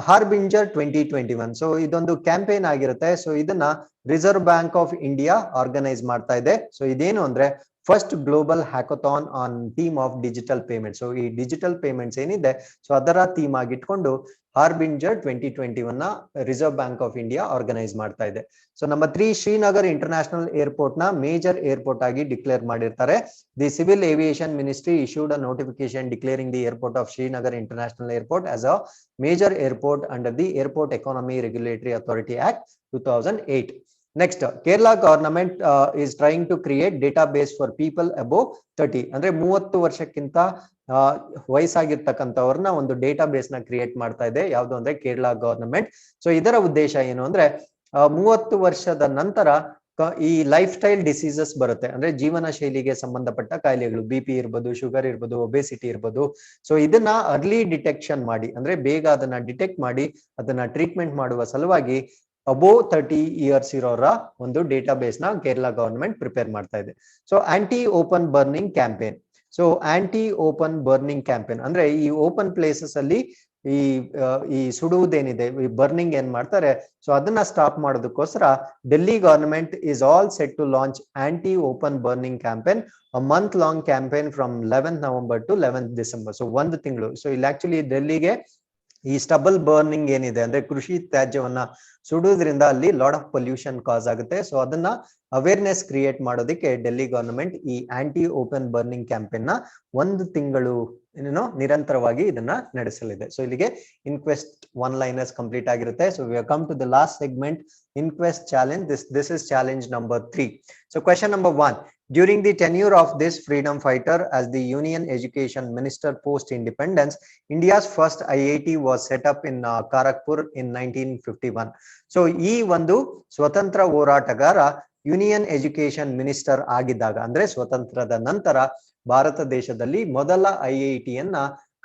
harbinger 2021. So ಇದೊಂದು ಕ್ಯಾಂಪೇನ್ ಆಗಿರುತ್ತೆ. ಸೊ ಇದನ್ನ Reserve Bank of India organise ಮಾಡ್ತಾ ಇದೆ. ಸೊ ಇದೇನು ಅಂದ್ರೆ first global hackathon on theme of digital payment. So ಈ ಡಿಜಿಟಲ್ ಪೇಮೆಂಟ್ಸ್ ಏನಿದೆ, ಸೊ ಅದರ ಥೀಮ್ ಆಗಿಟ್ಕೊಂಡು harbinger 2021 Reserve Bank of India organise ಮಾಡ್ತಾ ಇದೆ. So number 3, Srinagar international airport ನ ಮೇಜರ್ ಏರ್ಪೋರ್ಟ್ ಆಗಿ ಡಿಕ್ಲೇರ್ ಮಾಡಿರ್ತಾರೆ. The civil aviation ministry issued a notification declaring the airport of Srinagar international airport as a major airport under the airport economy regulatory authority act 2008. Next, Kerala government is trying to create database for people above 30. ಅಂದ್ರೆ 30 ವರ್ಷಕ್ಕಿಂತ ವಯಸ್ಸಾಗಿರ್ತಕ್ಕಂಥವ್ರನ್ನ ಒಂದು ಡೇಟಾಬೇಸ್ ನ ಕ್ರಿಯೇಟ್ ಮಾಡ್ತಾ ಇದೆ. ಯಾವುದು ಅಂದ್ರೆ ಕೇರಳ ಗವರ್ನಮೆಂಟ್. ಸೊ ಇದರ ಉದ್ದೇಶ ಏನು ಅಂದ್ರೆ 30 ವರ್ಷದ ನಂತರ ಈ ಲೈಫ್ ಸ್ಟೈಲ್ ಡಿಸೀಸಸ್ ಬರುತ್ತೆ, ಅಂದ್ರೆ ಜೀವನ ಶೈಲಿಗೆ ಸಂಬಂಧಪಟ್ಟ ಕಾಯಿಲೆಗಳು, BP ಇರ್ಬೋದು, ಶುಗರ್ ಇರ್ಬೋದು, ಒಬೆಸಿಟಿ ಇರ್ಬೋದು. ಸೊ ಇದನ್ನ ಅರ್ಲಿ ಡಿಟೆಕ್ಷನ್ ಮಾಡಿ, ಅಂದ್ರೆ ಬೇಗ ಅದನ್ನ ಡಿಟೆಕ್ಟ್ ಮಾಡಿ ಅದನ್ನ ಟ್ರೀಟ್ಮೆಂಟ್ ಮಾಡುವ ಸಲುವಾಗಿ ಅಬೋವ್ 30 ಇಯರ್ಸ್ ಇರೋರ ಒಂದು ಡೇಟಾಬೇಸ್ ನ ಕೇರಳ ಗವರ್ನಮೆಂಟ್ ಪ್ರಿಪೇರ್ ಮಾಡ್ತಾ ಇದೆ. So anti open burning campaign. So anti open burning campaign ಅಂದ್ರೆ ಈ ಓಪನ್ ಪ್ಲೇಸಸ್ ಅಲ್ಲಿ ಈ ಸುಡುವುದೇನಿದೆ, ಈ ಬರ್ನಿಂಗ್ ಏನ್ ಮಾಡ್ತಾರೆ, ಸೊ ಅದನ್ನ ಸ್ಟಾಪ್ ಮಾಡೋದಕ್ಕೋಸ್ಕರ Delhi government is all set to launch anti open burning campaign, a month long campaign from 11th November to 11th December. So ಒಂದು ತಿಂಗಳು. ಸೊ ಇಲ್ಲಿ ಆಕ್ಚುಲಿ ಡೆಲ್ಲಿಗೆ ಈ ಸ್ಟಬಲ್ ಬರ್ನಿಂಗ್ ಏನಿದೆ ಅಂದ್ರೆ ಕೃಷಿ ತ್ಯಾಜ್ಯವನ್ನ ಸುಡುವುದರಿಂದ ಅಲ್ಲಿ ಲಾಟ್ ಆಫ್ ಪೊಲ್ಯೂಷನ್ ಕಾಸ್ ಆಗುತ್ತೆ. ಸೊ ಅದನ್ನ ಅವೇರ್ನೆಸ್ ಕ್ರಿಯೇಟ್ ಮಾಡೋದಕ್ಕೆ ಡೆಲ್ಲಿ ಗವರ್ನಮೆಂಟ್ ಈ ಆಂಟಿ ಓಪನ್ ಬರ್ನಿಂಗ್ ಕ್ಯಾಂಪೇನ್ ನ ಒಂದು ತಿಂಗಳು ನಿರಂತರವಾಗಿ ಇದನ್ನ ನಡೆಸಲಿದೆ. ಸೊ ಇಲ್ಲಿಗೆ ಇನ್ಕ್ವೆಸ್ಟ್ ಒನ್ ಲೈನರ್ಸ್ ಕಂಪ್ಲೀಟ್ ಆಗಿರುತ್ತೆ. So we come to the last segment, inquest challenge. This is challenge number 3. So question number 1, during the tenure of this freedom fighter as the Union Education Minister post independence, India's first IIT was set up in Kharagpur in 1951. So ಈ ಒಂದು ಸ್ವತಂತ್ರ ಹೋರಾಟಗಾರ ಯೂನಿಯನ್ ಎಜುಕೇಶನ್ ಮಿನಿಸ್ಟರ್ ಆಗಿದ್ದಾಗ, ಅಂದ್ರೆ ಸ್ವತಂತ್ರದ ನಂತರ ಭಾರತ ದೇಶದಲ್ಲಿ ಮೊದಲ IIT-ಯನ್ನ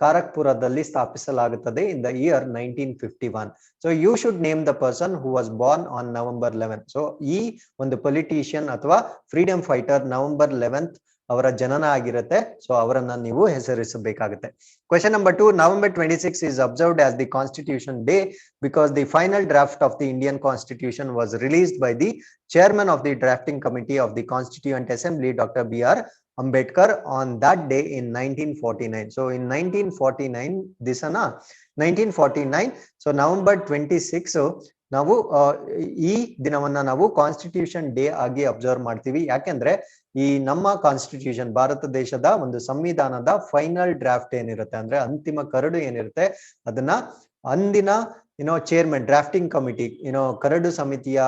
ಖಾರಗ್ಪುರದಲ್ಲಿ ಸ್ಥಾಪಿಸಲಾಗುತ್ತದೆ in the year 1951. So you should name the person who was born on November 11th. So ಈ ಒಂದು ಪೊಲಿಟಿಷಿಯನ್ ಅಥವಾ ಫ್ರೀಡಮ್ ಫೈಟರ್ November 11th ಅವರ ಜನನ ಆಗಿರುತ್ತೆ. ಸೊ ಅವರನ್ನ ನೀವು ಹೆಸರಿಸಬೇಕಾಗುತ್ತೆ. Question number 2, November 26 is observed as the Constitution Day because the final draft of the Indian Constitution was released by the chairman of the drafting committee of the Constituent Assembly, Dr. B.R. Ambedkar on that day in 1949. So in 1949 ದಿಸನ 1949, so November 26 ನಾವು ಈ ದಿನವನ್ನ ನಾವು ಕಾನ್ಸ್ಟಿಟ್ಯೂಷನ್ ಡೇ ಆಗಿ ಅಬ್ಸರ್ವ್ ಮಾಡ್ತೀವಿ. ಯಾಕೆಂದ್ರೆ ಈ ನಮ್ಮ ಕಾನ್ಸ್ಟಿಟ್ಯೂಷನ್, ಭಾರತ ದೇಶದ ಒಂದು ಸಂವಿಧಾನದ ಫೈನಲ್ ಡ್ರಾಫ್ಟ್ ಏನಿರುತ್ತೆ, ಅಂದ್ರೆ ಅಂತಿಮ ಕರಡು ಏನಿರುತ್ತೆ, ಅದನ್ನ ಅಂದಿನ ಚೇರ್ಮನ್, ಡ್ರಾಫ್ಟಿಂಗ್ ಕಮಿಟಿ, ಕರಡು ಸಮಿತಿಯ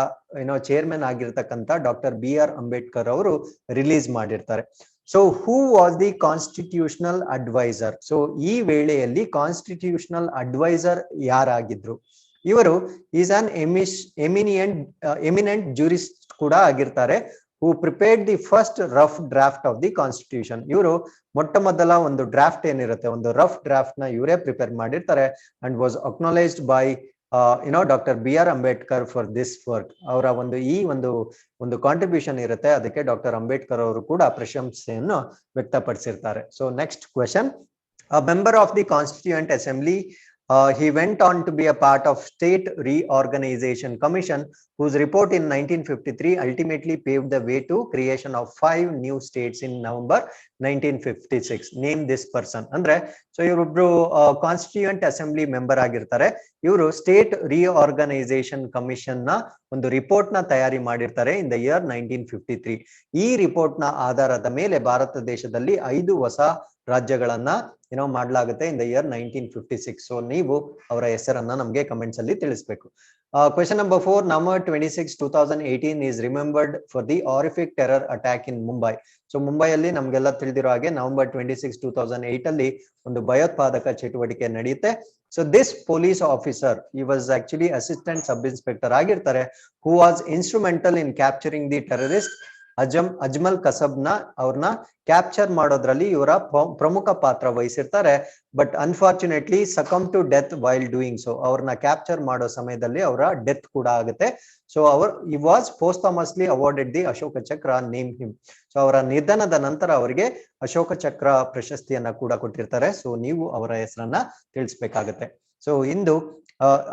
ಚೇರ್ಮನ್ ಆಗಿರ್ತಕ್ಕಂಥ ಡಾಕ್ಟರ್ B.R. ಅಂಬೇಡ್ಕರ್ ಅವರು ರಿಲೀಸ್ ಮಾಡಿರ್ತಾರೆ. So who was the constitutional adviser? So ಈ ವೇಳೆಯಲ್ಲಿ ಕಾನ್ಸ್ಟಿಟ್ಯೂಷನಲ್ ಅಡ್ವೈಸರ್ ಯಾರಾಗಿದ್ರು? ಇವರು ಈಸ್ ಆನ್ ಎಮಿನೆಂಟ್ ಜೂರಿಸ್ಟ್ ಕೂಡ ಆಗಿರ್ತಾರೆ. Who prepared the first rough draft of the constitution. ಇವರು ಮೊಟ್ಟ ಮೊದಲ ಒಂದು ಡ್ರಾಫ್ಟ್ ಏನಿರುತ್ತೆ, ಒಂದು ರಫ್ ಡ್ರಾಫ್ಟ್ ನ ಇವರೇ ಪ್ರಿಪೇರ್ ಮಾಡಿರ್ತಾರೆ. And was ಅಕ್ನಾಲೇಜ್ಡ್ by doctor B.R. Ambedkar for this work. ಅವರ ಈ ಒಂದು ಕಾಂಟ್ರಿಬ್ಯೂಷನ್ ಇರುತ್ತೆ, ಅದಕ್ಕೆ ಡಾಕ್ಟರ್ ಅಂಬೇಡ್ಕರ್ ಅವರು ಕೂಡ ಪ್ರಶಂಸೆಯನ್ನು ವ್ಯಕ್ತಪಡಿಸಿರ್ತಾರೆ. So next question, a member of the Constituent Assembly He went on to be a part of State Reorganization Commission, whose report in 1953 ultimately paved the way to creation of 5 new states in November 1956. Name this person. Andre, so ಇವರೊಬ್ರು ಕಾನ್ಸ್ಟಿಟ್ಯೂಯೆಂಟ್ ಅಸೆಂಬ್ಲಿ ಮೆಂಬರ್ ಆಗಿರ್ತಾರೆ. ಇವರು ಸ್ಟೇಟ್ ರಿಆರ್ಗನೈಸೇಷನ್ ಕಮಿಷನ್ ನ ಒಂದು ರಿಪೋರ್ಟ್ ನ ತಯಾರಿ ಮಾಡಿರ್ತಾರೆ ಇನ್ ದ ಇಯರ್ 1953. ಈ ರಿಪೋರ್ಟ್ ನ ಆಧಾರದ ಮೇಲೆ ಭಾರತ ದೇಶದಲ್ಲಿ 5 ಹೊಸ ರಾಜ್ಯಗಳನ್ನ ಮಾಡಲಾಗುತ್ತೆ ಇನ್ ದ ಇಯರ್ 1956. ಸೊ ನೀವು ಅವರ ಹೆಸರನ್ನ ನಮಗೆ ಕಮೆಂಟ್ಸ್ ಅಲ್ಲಿ ತಿಳಿಸಬೇಕು. Question number 4, November 26, 2018 is remembered for the horrific terror attack in Mumbai. So ಮುಂಬೈಯಲ್ಲಿ ನಮಗೆಲ್ಲ ತಿಳಿದಿರೋ ಹಾಗೆ November 26, 2008 ಅಲ್ಲಿ ಒಂದು ಭಯೋತ್ಪಾದಕ ಚಟುವಟಿಕೆ ನಡೆಯುತ್ತೆ. So this police officer, he was actually assistant sub inspector ಆಗಿರ್ತಾರೆ, who was instrumental in capturing the terrorist Ajmal ಕಸಬ್ನ ಅವ್ರನ್ನ ಕ್ಯಾಪ್ಚರ್ ಮಾಡೋದ್ರಲ್ಲಿ ಇವರ ಪ್ರಮುಖ ಪಾತ್ರ ವಹಿಸಿರ್ತಾರೆ. But unfortunately succumb to death while doing so, ಅವ್ರನ್ನ ಕ್ಯಾಪ್ಚರ್ ಮಾಡೋ ಸಮಯದಲ್ಲಿ ಅವರ ಡೆತ್ ಕೂಡ ಆಗುತ್ತೆ. So he was posthumously awarded the Ashoka Chakra name him. So ಅವರ ನಿಧನದ ನಂತರ ಅವರಿಗೆ ಅಶೋಕ ಚಕ್ರ ಪ್ರಶಸ್ತಿಯನ್ನ ಕೂಡ ಕೊಟ್ಟಿರ್ತಾರೆ. ಸೊ ನೀವು ಅವರ ಹೆಸರನ್ನ ತಿಳಿಸ್ಬೇಕಾಗತ್ತೆ. ಸೊ ಇಂದು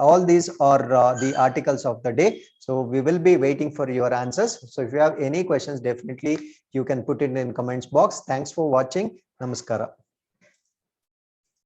all these are the articles of the day. So we will be waiting for your answers. So if you have any questions, definitely you can put it in comments box. Thanks for watching. Namaskara.